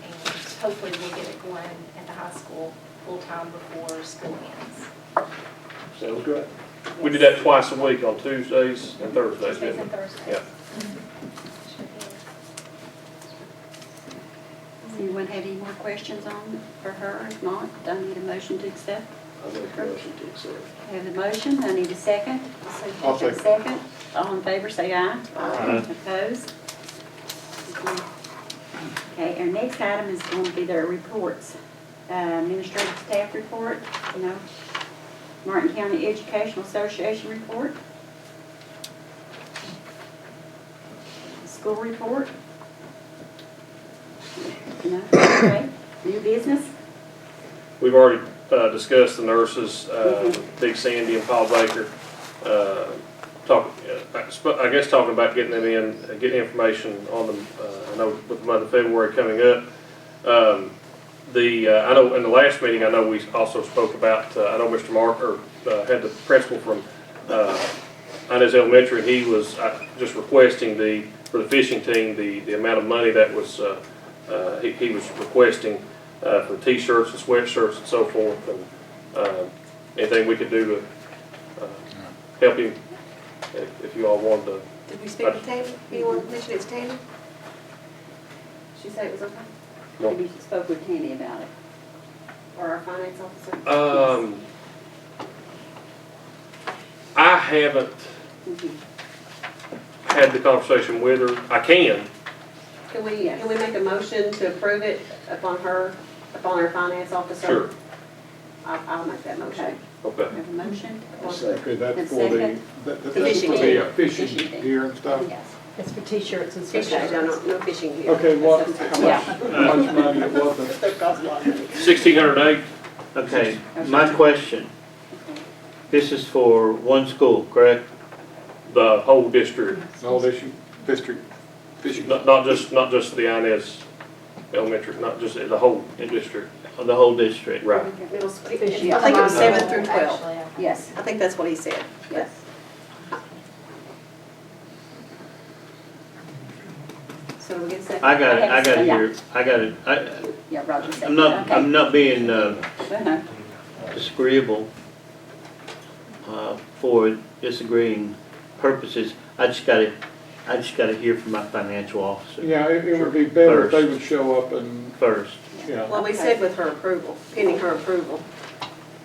and hopefully we'll get it going at the high school full-time before school ends. Sounds great. We did that twice a week on Tuesdays and Thursdays, Tuesdays didn't and we? Thursdays. Yeah. Sure did. Does anyone have any more questions for her? If not, do I need a motion to accept? I make a motion to accept. I have a motion, I need a second. I'll Take a second. All in favor, say aye. Aye. Opposed? Okay, our next item is going to be their reports. Administrative staff report, Martin County Educational Association report. School report. Okay, new business. We've already discussed the nurses, Big Sandy and Paul Baker. I guess talking about getting them in, getting information on them. I know with the month of February coming up. I know in the last meeting, I know we also spoke about, I know Mr. Marker had the principal from Inez Elementary. He was just requesting for the fishing team, the amount of money that was, he was requesting for T-shirts and sweatshirts and so forth, and anything we could do to help him, if you all wanted to. Did we speak to Tammy? Anyone mention it's Tammy? She said it was okay? Maybe you spoke with Tammy about it. Or our finance officer? I haven't had the conversation with her. I can. Can we make a motion to approve it upon our finance officer? Sure. I'll make that motion. Okay. Have a motion? Okay, that's And for the, second? that's for Fishing the team. fishing Fishing gear and stuff? Yes. It's for t-shirts and Fishing, sweatshirts. no fishing here. Okay, what, how Yeah. much money it was? That costs a lot of money. 1,608. Okay, my question, this is for one school, correct? The whole district, No, district fishing. not just the Inez Elementary, not just the whole district. The whole district? Right. Middle school. I Fishing. think it was 7 through 12. Actually, Yes, I think that's what he said. yes. So we get a second? I got it Yeah. here, Yeah, Roger said. I'm not being Uh-huh. disagreeable for disagreeing purposes. I just gotta hear from my financial officer Yeah, it would be better if they would show up and, first. yeah. Well, we said with her approval, pending her approval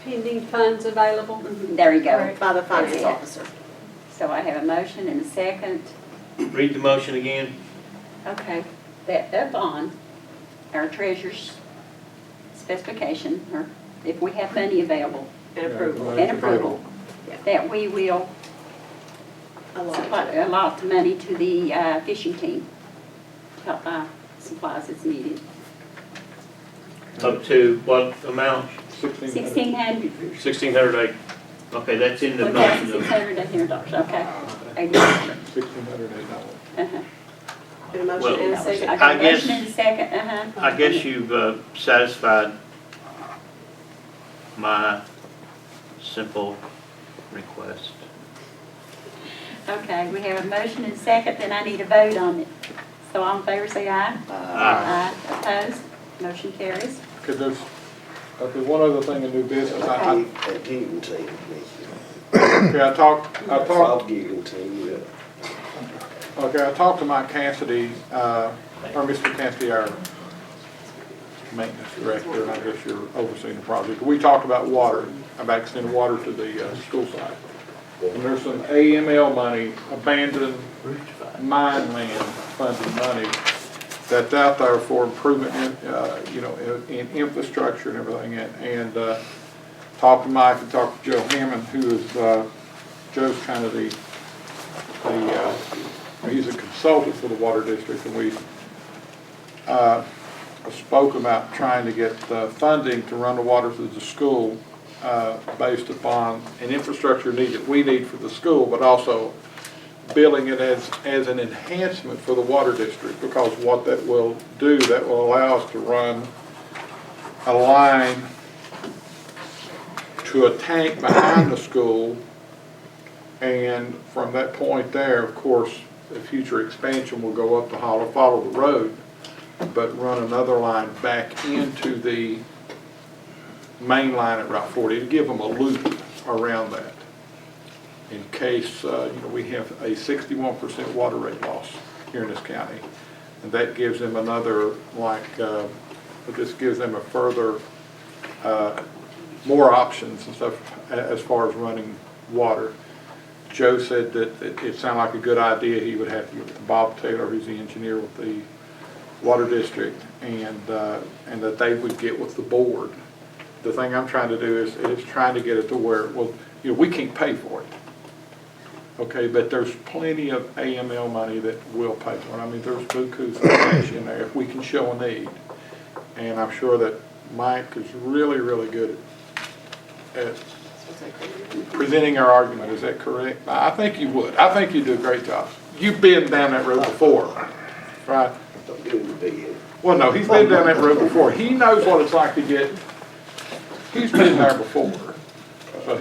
Pending funds available. There you go. Right. by the finance That's it. officer. So I have a motion and a second. Read the motion again. Okay, that upon our treasurer's specification, or if we have money available And approval. and approval, Yeah. that we will A lot. allot the money to the fishing team to help buy supplies that's needed. Up to what amount? 1,600. 1,608. Okay, that's in the $1,600 motion. Okay. $1,608. Uh-huh. Did a motion Well, and a I second? got a I guess- motion and a second, uh-huh. I guess you've satisfied my simple request. Okay, we have a motion and a second, then I need a vote on it. So all in favor, say aye. Aye. Opposed? Motion carries. Okay, there's one other thing in new business. That gigging team, Okay, I talked, soft gigging team, yeah. okay, I talked to Mike Cassidy, or Mr. Cassidy, our maintenance director, and I guess you're overseeing the project. We talked about water, about extending water to the school site. And there's some AML money, abandoned mine land funded money that's out there for improvement in, in infrastructure and everything. And talked to Mike and talked to Joe Hammond, who is, Joe's kind of he's a consultant for the water district, and we spoke about trying to get funding to run the water through the school based upon an infrastructure need that we need for the school, but also billing it as an enhancement for the water district, because what that will do, that will allow us to run a line to a tank behind the school, and from that point there, of course, the future expansion will go up the hollow, follow the road, but run another line back into the main line at Route 40 to give them a loop around that, in case we have a 61% water rate loss here in this county, and that gives them another this gives them a further more options and stuff as far as running water. Joe said that it sounded like a good idea. He would have to get with Bob Taylor, who's the engineer with the water district, and that they would get with the board. The thing I'm trying to do is trying to get it to where, well, you know, we can't pay for it. Okay, but there's plenty of AML money that will pay for it. I mean, there's bukus of cash in there if we can show a need. And I'm sure that Mike is really, really good at presenting our argument. Is that correct? I think you would. I think you do a great job. You've been down that road before, right? Don't give him the bid. Well, no, he's been down that road before. He knows what it's like to get, he's been there before. So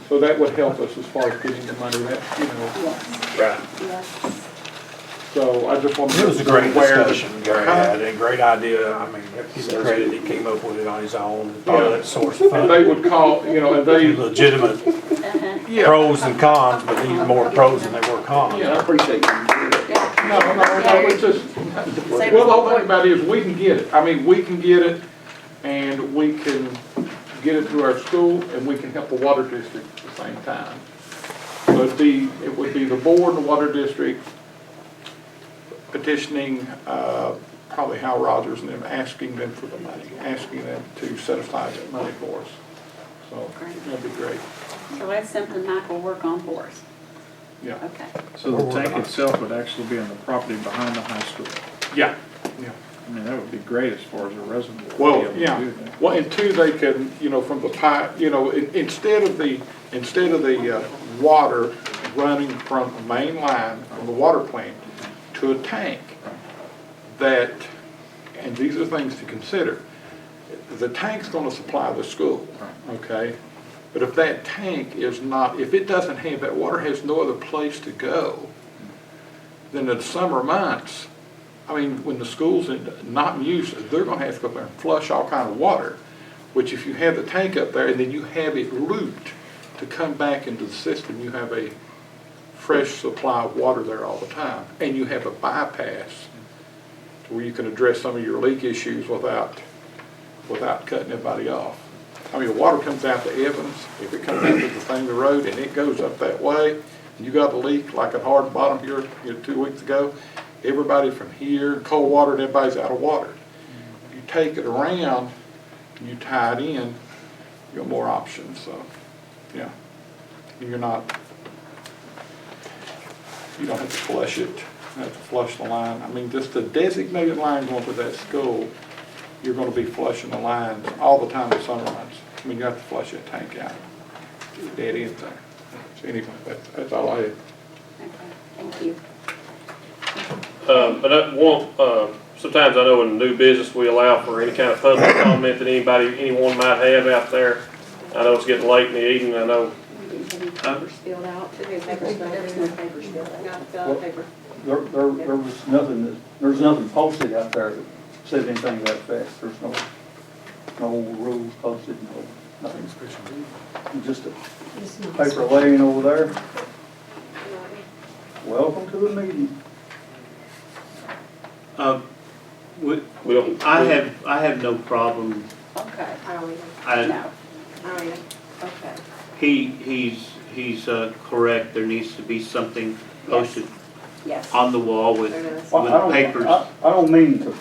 so that would help us as far as getting the money that, you know. Right. Yes. So I just want to. It was a great aware that- discussion Gary had, and great idea. I mean, he's credit, he came up with it on his own, part of that source of And they funding. would call, you know, and they, Legitimate yeah, pros and cons, but these more pros than they were cons. Yeah, I appreciate you. no, it's just, well, the whole thing about it is we can get it. I mean, we can get it, and we can get it through our school, and we can help the water district at the same time. So it would be the board and the water district petitioning, probably Hal Rogers and them, asking them for the money, asking them to set aside that money for us. So that'd be great. So that's something Mike will work on for us. Yeah. Okay. So the tank itself would actually be on the property behind the high school. Yeah. I mean, that would be great as far as a reservoir. Well, to be able to yeah. do that. Well, and two, they can, you know, from the pipe, you know, instead of the water running from the main line from the water plant to a tank, that, and these are things to consider. The tank's going to supply the school, okay? But if that tank is not, if it doesn't have, that water has no other place to go, then in the summer months, I mean, when the school's not in use, they're going to have to go up there and flush all kind of water, which if you have the tank up there and then you have it looped to come back into the system, you have a fresh supply of water there all the time. And you have a bypass to where you can address some of your leak issues without cutting everybody off. I mean, the water comes out to Evans, if it comes out to the thing, the road, and it goes up that way, and you got a leak like at Hard Bottom here 2 weeks ago, everybody from here, cold water, and everybody's out of water. You take it around, you tie it in, you got more options, so, yeah. And you don't have to flush it, you have to flush the line. I mean, just the designated line going to that school, you're going to be flushing the lines all the time in summer months. I mean, you have to flush that tank out. Dead end there. So anyway, that's all I had. Okay, thank you. But sometimes I know in new business, we allow for any kind of public comment that anyone might have out there. I know it's getting late in the evening, I know. Papers filled out, there's no papers filled out. Got to fill out paper. There was nothing posted out there that said anything to that effect. There's no rules posted, nothing. Just a paper laying over there. Welcome to the meeting. We don't. I have no problem. Okay. I don't either. I, No, I don't either. okay. he's correct. There needs to be something posted Yes. on the wall with Well, papers. I don't mean to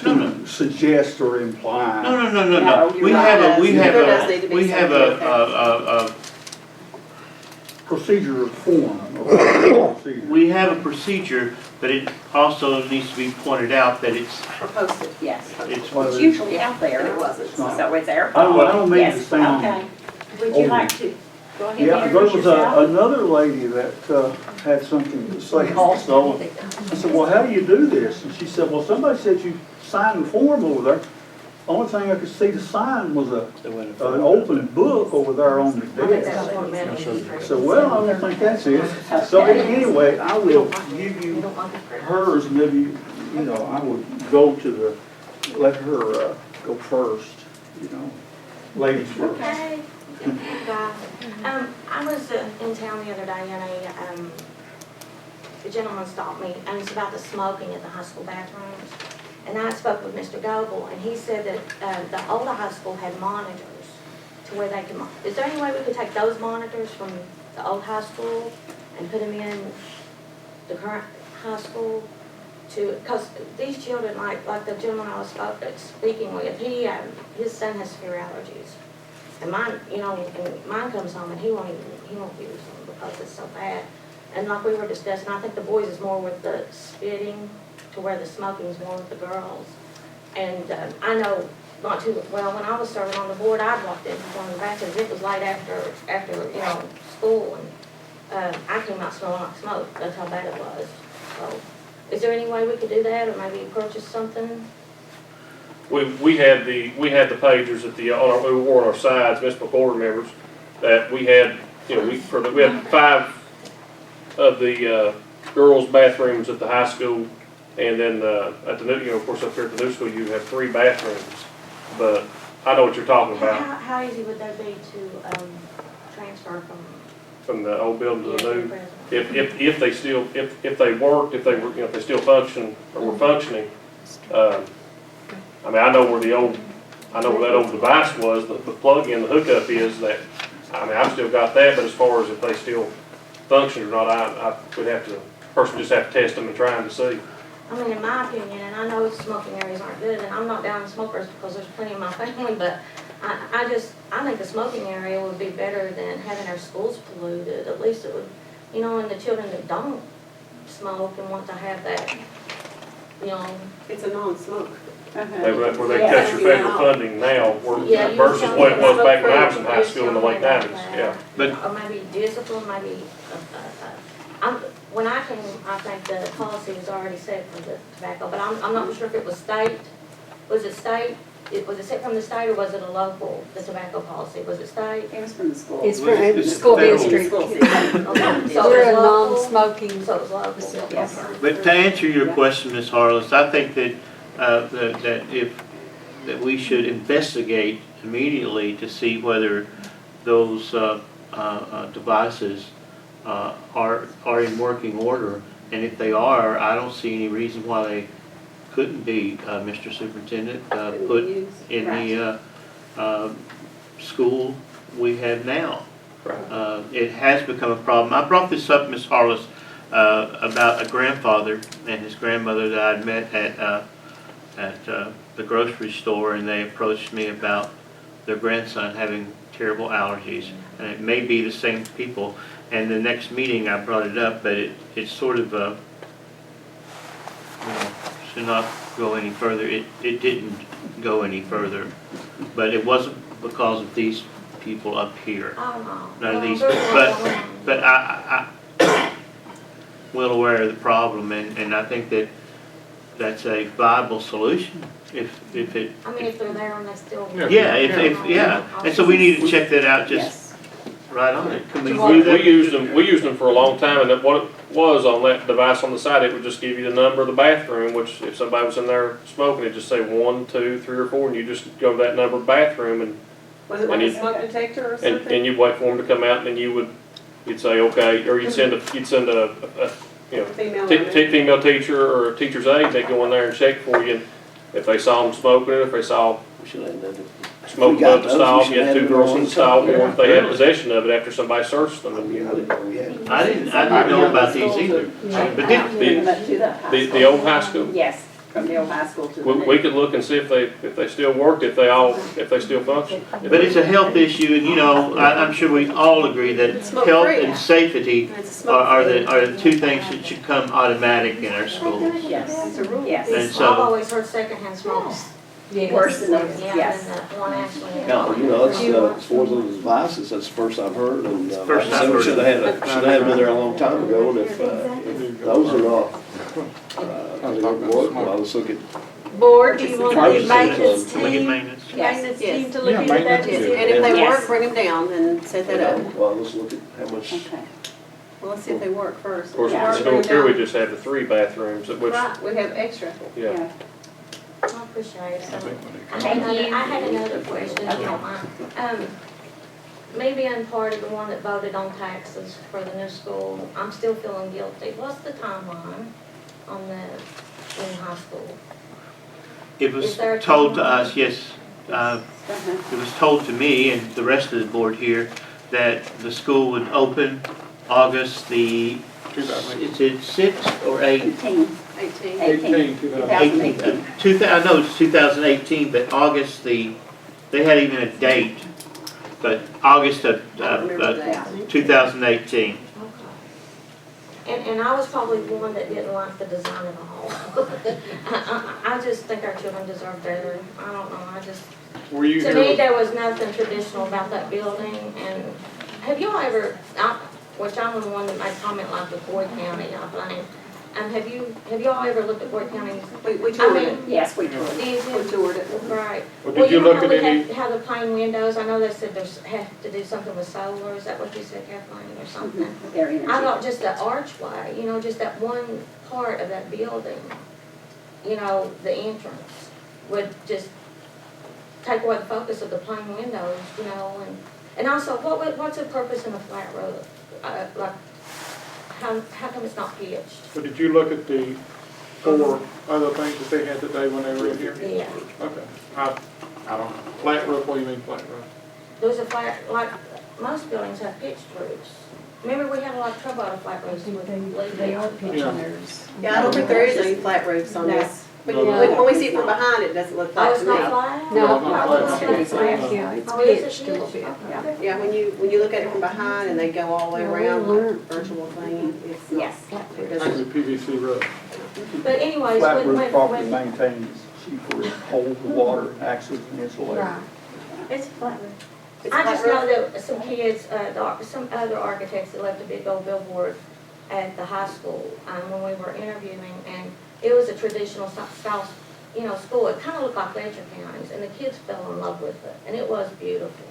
No. suggest or imply. No. No, We you're have right. There does need to be something a Procedure of form. we have a procedure, but it also needs to be pointed out that it's Posted, yes. it's It's usually out there. It wasn't. So it's our I don't mean to Yes, sound okay. Would you like to go ahead Yeah, and there introduce was yourself? another lady that had something to say also. I said, well, how do you do this? And she said, well, somebody said you signed the form over there. Only thing I could see the sign was an open book over there on the desk. So, well, I don't think that's it. So anyway, I will give you hers, maybe, I would go to let her go first, ladies first. Okay. Bye. I was in town the other day and a gentleman stopped me and it's about the smoking at the high school bathrooms. And I spoke with Mr. Goble and he said that the older high school had monitors to where they can, is there any way we could take those monitors from the old high school and put them in the current high school to, because these children, like the gentleman I was speaking with, his son has severe allergies. And mine, and mine comes home and he won't use them because it's so bad. And like we were discussing, I think the boys is more with the spitting to where the smoking is more with the girls. And I know not too well, when I was serving on the board, I walked in one of the bathrooms. It was late after school, and I came out smelling like smoke. That's how bad it was. So, is there any way we could do that, or maybe purchase something? We had the pagers at we wore on our sides, Ms. McCord remembers, that we had, we had 5 of the girls' bathrooms at the high school, and then at the new, of course up here at the new school, you have 3 bathrooms. But I know what you're talking about. How easy would that be to transfer From the old building to the Yeah, new. present. If they still, if they worked, if they still function or were functioning, I mean, I know where that old device was, the plug-in, the hookup is that, I mean, I've still got that, but as far as if they still function or not, I would have to, person just have to test them and try them to see. I mean, in my opinion, and I know smoking areas aren't good, and I'm not down smokers because there's plenty in my family, but I think the smoking area would be better than having our schools polluted. At least it would, and the children that don't smoke and want to have that, It's a non-smoke. Where they cut your federal funding now Yeah, you versus tell what it me was back when I about was in high school in the late about 90s, that. yeah. But- Or maybe discipline, maybe, when I came, I think the policy was already set for the tobacco, but I'm not sure if it was state. Was it state? Was it set from the state or was it a local, the tobacco policy? Was it state? It was from the school. It's from the school district. Okay, so We're it a was local. non-smoking. So it was local. Yes. But to answer your question, Ms. Harless, I think that, that we should investigate immediately to see whether those devices are in working order. And if they are, I don't see any reason why they couldn't be, Mr. Superintendent, put in the school we have now. It has become a problem. I brought this up, Ms. Harless, about a grandfather and his grandmother that I'd met at the grocery store, and they approached me about their grandson having terrible allergies. And it may be the same people. And the next meeting I brought it up, but it's sort of should not go any further. It didn't go any further, but it wasn't because of these people up here. Oh, no. None of these, Well, but I well aware of the problem, and I think that that's a viable solution if it. I mean, if they're there and they still. Yeah, yeah, and so we need to check that out just right on it. Can we do that? We used them for a long time, and what it was on that device on the side, it would just give you the number of the bathroom, which if somebody was in there smoking, it'd just say 1, 2, 3, or 4, and you just go to that number of bathroom, and Was it like a smoke detector or something? and you'd wait for them to come out, and then you'd say, okay, or you'd send a Female. female teacher or a teacher's aide, they'd go in there and check for you, and if they saw them smoking it, if they saw We should have done it. smoke We got above the those, stall, we should you had have 2 them girls all in the the stall, time. or if they had possession of it after somebody searched them. I didn't know we had. I didn't know about these either. But The old high school, Yes, from the old high school to the new. we could look and see if they still worked, if they still function. But it's a health issue, and I'm sure we all agree that health and safety are the 2 things that should come automatic in our schools. Yes, And yes. so- I've always heard secondhand smokes. Worse than those, Yeah, yes. than the one actually. No, it's, as far as those devices, that's the first I've heard, and, First I've we heard. should have had them in there a long time ago, and if those are not, they don't work, well, let's look at. Board, do you want the Purchase. maintenance Look at team, maintenance. maintenance Yes. team to look Yeah, into that? maintenance to is see good. if And if they Yes. work, bring them down and set that up. Well, let's look at how much. Okay. Well, let's see if they work first. Of course, If they at the work, school bring here, them we just have the 3 bathrooms, which, Right, we have extra. yeah. I appreciate it. Thank you. I had another question, if you don't mind. Me being part of the one that voted on taxes for the new school, I'm still feeling guilty. What's the timeline on the new high school? It was Is there a told to timeline? us, yes, it was told to me and the rest of the board here that the school would open August the, is it 6th or 8th? 18. 2018. 2000, I know it's 2018, but August they had even a date, but August of I remember that. 2018. And I was probably one that didn't like the design of the hall. I just think our children deserve better. I don't know, Were you to me, here? there was nothing traditional about that building, and have y'all ever, which I'm the one that made comment like with Boyd County, I think, have y'all ever looked at Boyd County? We toured I it. mean, Yes, we toured. Did you? We toured it. Right. Well, Well, did you you know look how at we any, have the plain windows, I know they said have to do something with solar, is that what you said, Kathleen, or something? Their energy. I thought just the archway, just that one part of that building, the entrance, would just take away the focus of the plain windows, and also, what's the purpose in a flat roof? Like, how come it's not pitched? But did you look at the 4 other things that they had today when they were in here? Yeah, Okay. I don't know. Flat roof, what do you mean flat roof? there's a flat, like, most buildings have pitched roofs. Remember, we had a lot of trouble with flat I roofs with think they are pitching Yeah. theirs. Yeah, I don't think there is any flat roofs on this. When No. when we see it from behind, it doesn't look Oh, flat it's to not me. flat? No, it's not flat. it's pitched, yeah, it's Oh, is it pitched a little bit. pitched? Yeah, when you look at it from behind and they go all the way No, we around, learned. virtual thing, it's not. Yes. It It's doesn't. a PVC roof. But anyways, Flat roof when, properly maintained is cheaper, hold the water, access and insulate. right. It's flat roof. It's I flat just roof. know that some kids, some other architects that left a big old billboard at the high school, when we were interviewing, and it was a traditional style, school. It kind of looked like Letcher County's, and the kids fell in love with it, and it was beautiful.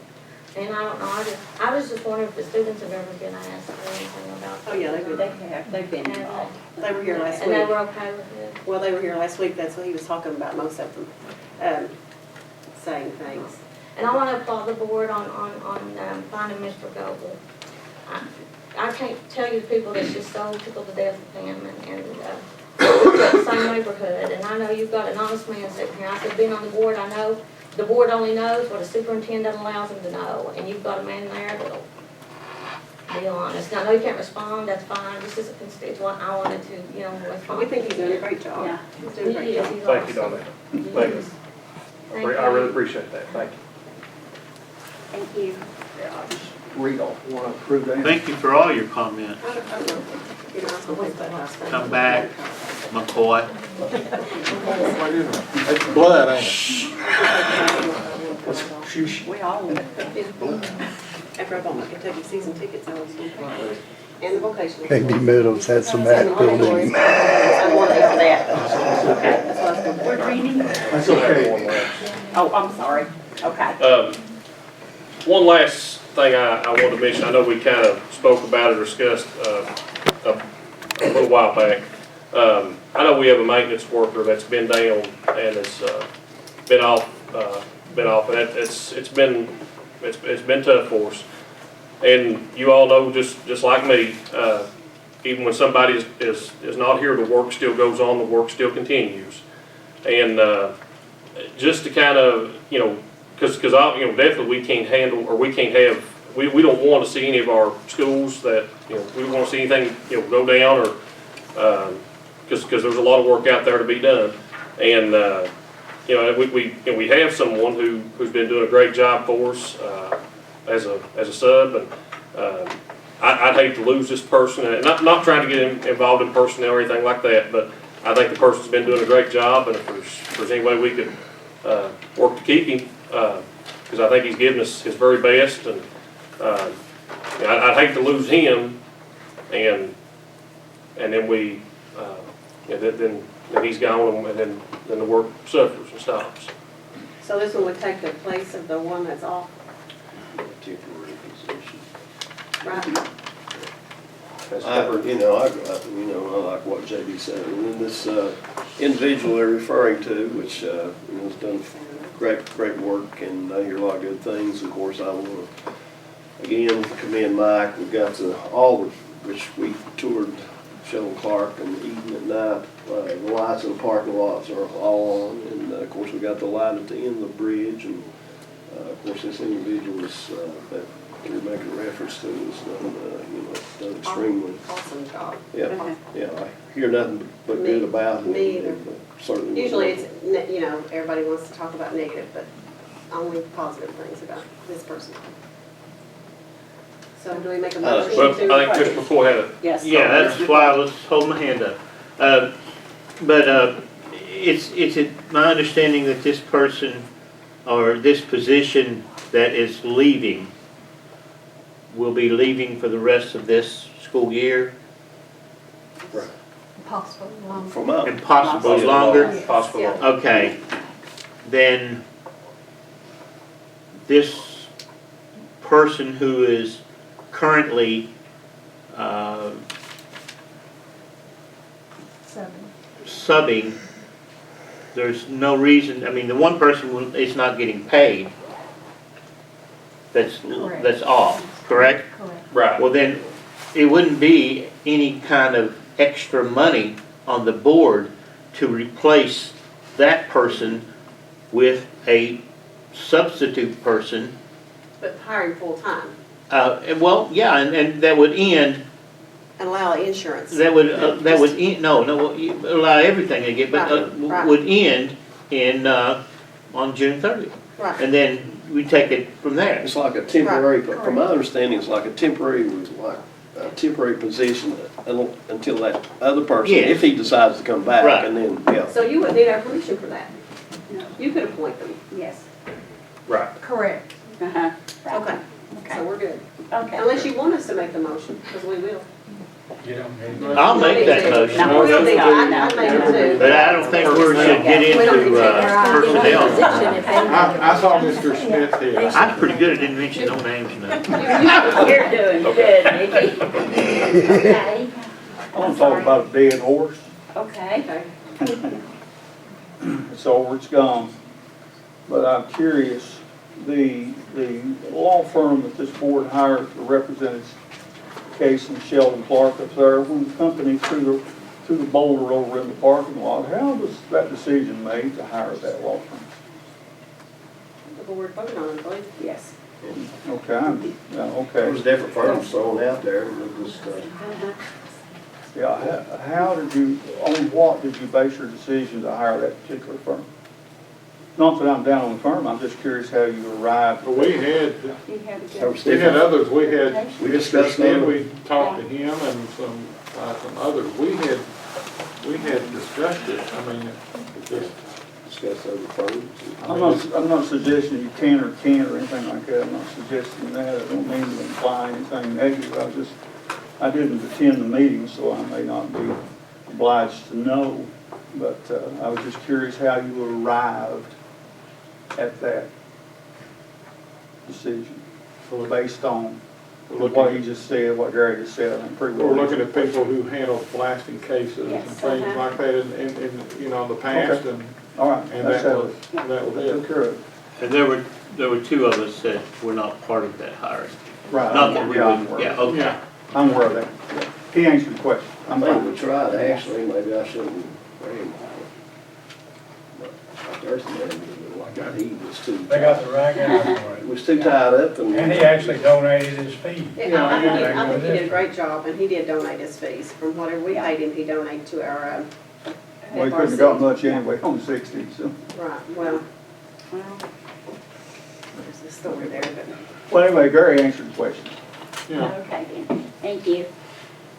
And I don't know, I was just wondering if the students have ever been asked or anything about. Oh, yeah, they They have, they've been involved. They were here last And they week. were okay with it? Well, they were here last week, that's what he was talking about, most of them, saying things. And I want to applaud the board on finding Mr. Goble. I can't tell you the people that's just so tickled to death with him and the same neighborhood. And I know you've got an honest man sitting here. I said, being on the board, I know the board only knows what a superintendent allows them to know. And you've got a man there that'll be honest. Now, I know you can't respond, that's fine. This is a constituent. I wanted to, respond. We think he's doing a great job. Yeah. He's doing a great job. He's Thank you, awesome. Donna. He Thank you. is. Thank I really you. appreciate that, thank you. Thank you. Yeah, I just read off, want to approve that. Thank you for all your comments. I don't know. You know, I was gonna wait that last thing. Come back, McCoy. That's blood, ain't it? We all, after I bought my Kentucky season tickets, I was going to pay. And the vocational. Katie Meadows had some act building. I wanted to have that. Okay, that's what I was going to We're reading. That's okay. Oh, I'm sorry. Okay. One last thing I wanted to mention, I know we kind of spoke about it or discussed a little while back. I know we have a maintenance worker that's been down and has been off, and it's been tough for us. And you all know, just like me, even when somebody is not here, the work still goes on, the work still continues. And just to kind of, because definitely we can't handle, or we can't have, we don't want to see any of our schools that, we don't want to see anything, go down, or, because there's a lot of work out there to be done. And, we have someone who's been doing a great job for us, as a sub, and, I'd hate to lose this person, and not trying to get involved in personnel or anything like that, but I think the person's been doing a great job, and if there's any way we could, work to keep him, because I think he's given us his very best, and I'd hate to lose him, and then we, then he's gone, and then the work suffers and stops. So this one would take the place of the one that's off, Temporary position. right? I like what JD said, and then this individual they're referring to, which has done great work, and I hear a lot of good things. Of course, I want to again commend Mike. We've got which we toured Sheldon Clark and Eden at night. The lights in the parking lots are all on, and of course we got the light at the end of the bridge, and Of course, this individual is, that you're making reference to is done, done extremely. Awesome job. Yeah, yeah, I hear nothing but good about him. Me either. Certainly. Usually it's, everybody wants to talk about negative, but only positive things about this person. So do we make a motion Well, to? I think Mr. McCoy had a Yes. Yeah, that's why I was holding my hand up. It's my understanding that this person or this position that is leaving will be leaving for the rest of this school year Possible longer. From up. and possibly longer. Possible. Yeah. Okay, then this person who is currently subbing, there's no reason, I mean, the one person is not getting paid. Correct. That's off, correct? Correct. Right. Well, then, it wouldn't be any kind of extra money on the board to replace that person with a substitute person. But hiring full-time Well, yeah, and that would end, and allow insurance. that would end, no, you allow everything to get, but Right. would end in, on June 30th. Right. And then we take it from there. It's like a temporary, from my understanding, it's like a temporary position until that other person, Yes. if he decides to come back, Right. and then, yeah. So you wouldn't need our permission for that? No. You could appoint them? Yes. Right. Correct. Uh-huh. Right. Okay, so Okay. we're good. Okay. Unless you want us to make the motion, because we will. You don't need. I'll make that motion. No, We'll do, I I made it too. But I don't think we should get into personnel. I saw Mr. Smith here. I'm pretty good, I didn't mention no names now. You're doing good, Nikki. Okay. I want to talk about a dead horse. Okay. It's over, it's gone. But I'm curious, the law firm that this board hired to represent its case in Sheldon Clark up there, when the company threw the boulder over in the parking lot, how was that decision made to hire that law firm? The board voted on it, I believe. Yes. Okay, There okay. was different firms thrown out there, and it was, Yeah, how did you, on what did you base your decision to hire that particular firm? Not that I'm down on the firm, I'm just curious how you arrived. But we had, You had a there good. was we had different. others, we had We Mr. discussed Smith, them. we talked to him and some others. We had discussed it, I mean, it just, Discuss other firms. I'm not suggesting you can or can't or anything like that, I'm not suggesting that, I don't mean to imply anything negative, I didn't attend the meeting, so I may not be obliged to know, but I was just curious how you arrived at that decision, based on what he just said, what Gary just said, I think pretty well. we're looking at people who handle blasting cases and Yes, things like that in, the past, Okay. All right, and that's that how was it it. took care of it. And there were two of us that were not part of that hiring. Right. Not that we Yeah, I'm would, aware. yeah, okay. Yeah. I'm aware of that. Yeah. He answered the question. I I'm think fine. we tried, actually, maybe I shouldn't, Thursday, like I, he was too. They got the right guy for He it. was too tied up and. And he actually donated his fees. Yeah, I think he did a great job, and he did donate his fees. From whatever we paid him, he donated to our, Well, he couldn't have got much anyway on 60, so. Right, well, Well, there's a story there, but. Well, anyway, Gary answered the question. Yeah. okay then. Thank you.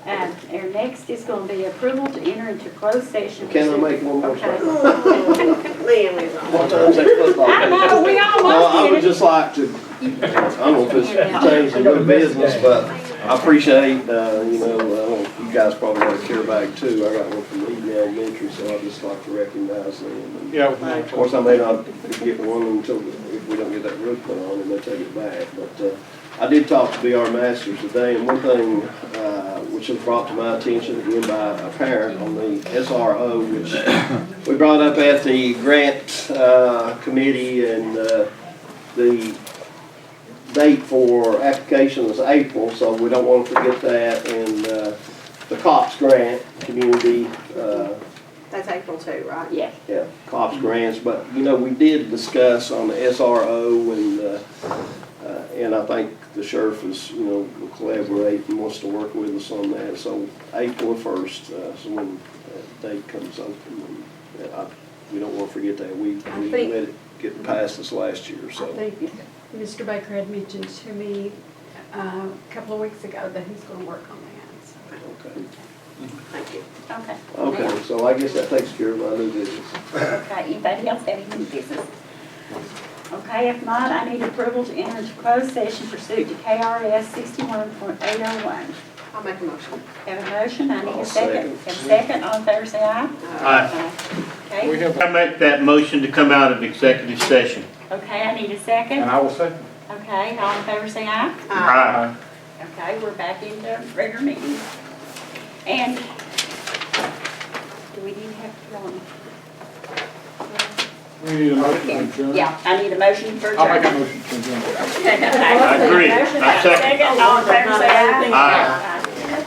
Our next is going to be approval to enter into closed session. Can I make one more Okay. statement? Man, we was on. What time's that football I game? know, we Well, I almost would did it. just like to, I don't know if it's pertains to good business, but I appreciate, you know, you guys probably got a care bag too. I got one from Eden Elementary, so I'd just like to recognize them. And Yeah. of course, I may not get one until, if we don't get that roof put on, and they take it back. But I did talk to BR Masters today, and one thing which was brought to my attention again by a parent on the SRO, which we brought up at the grant committee, and the date for application was April, so we don't want to forget that. And the COPS grant, community, That's April 2, right? Yeah. yeah, COPS grants. But, you know, we did discuss on the SRO and And I think the sheriff is, will collaborate and wants to work with us on that. So April 1st, so when that date comes open, we don't want to forget that. We let it get past us last year, I so. think Mr. Baker had mentioned to me a couple of weeks ago that he's gonna work on that, so. Okay. Thank you. Okay. Okay, so I guess that takes care of my new business. Okay, anybody else have any new business? Okay, if not, I need approval to enter into closed session pursuant to KRS 61.801. I'll make a motion. Have a motion, I need a I'll second. second. Have a second, all in favor say aye. Aye. Okay, I make that motion to come out of executive session. okay, I need a second. And I will second. Okay, all in favor say aye. Aye. Okay, we're back into regular meeting. And do we need to have to go on? We need a motion to adjourn. Yeah, I need a motion for I'll make a adjournment. motion to adjourn. Okay, I agree. I second. Second, all in favor say aye. Aye.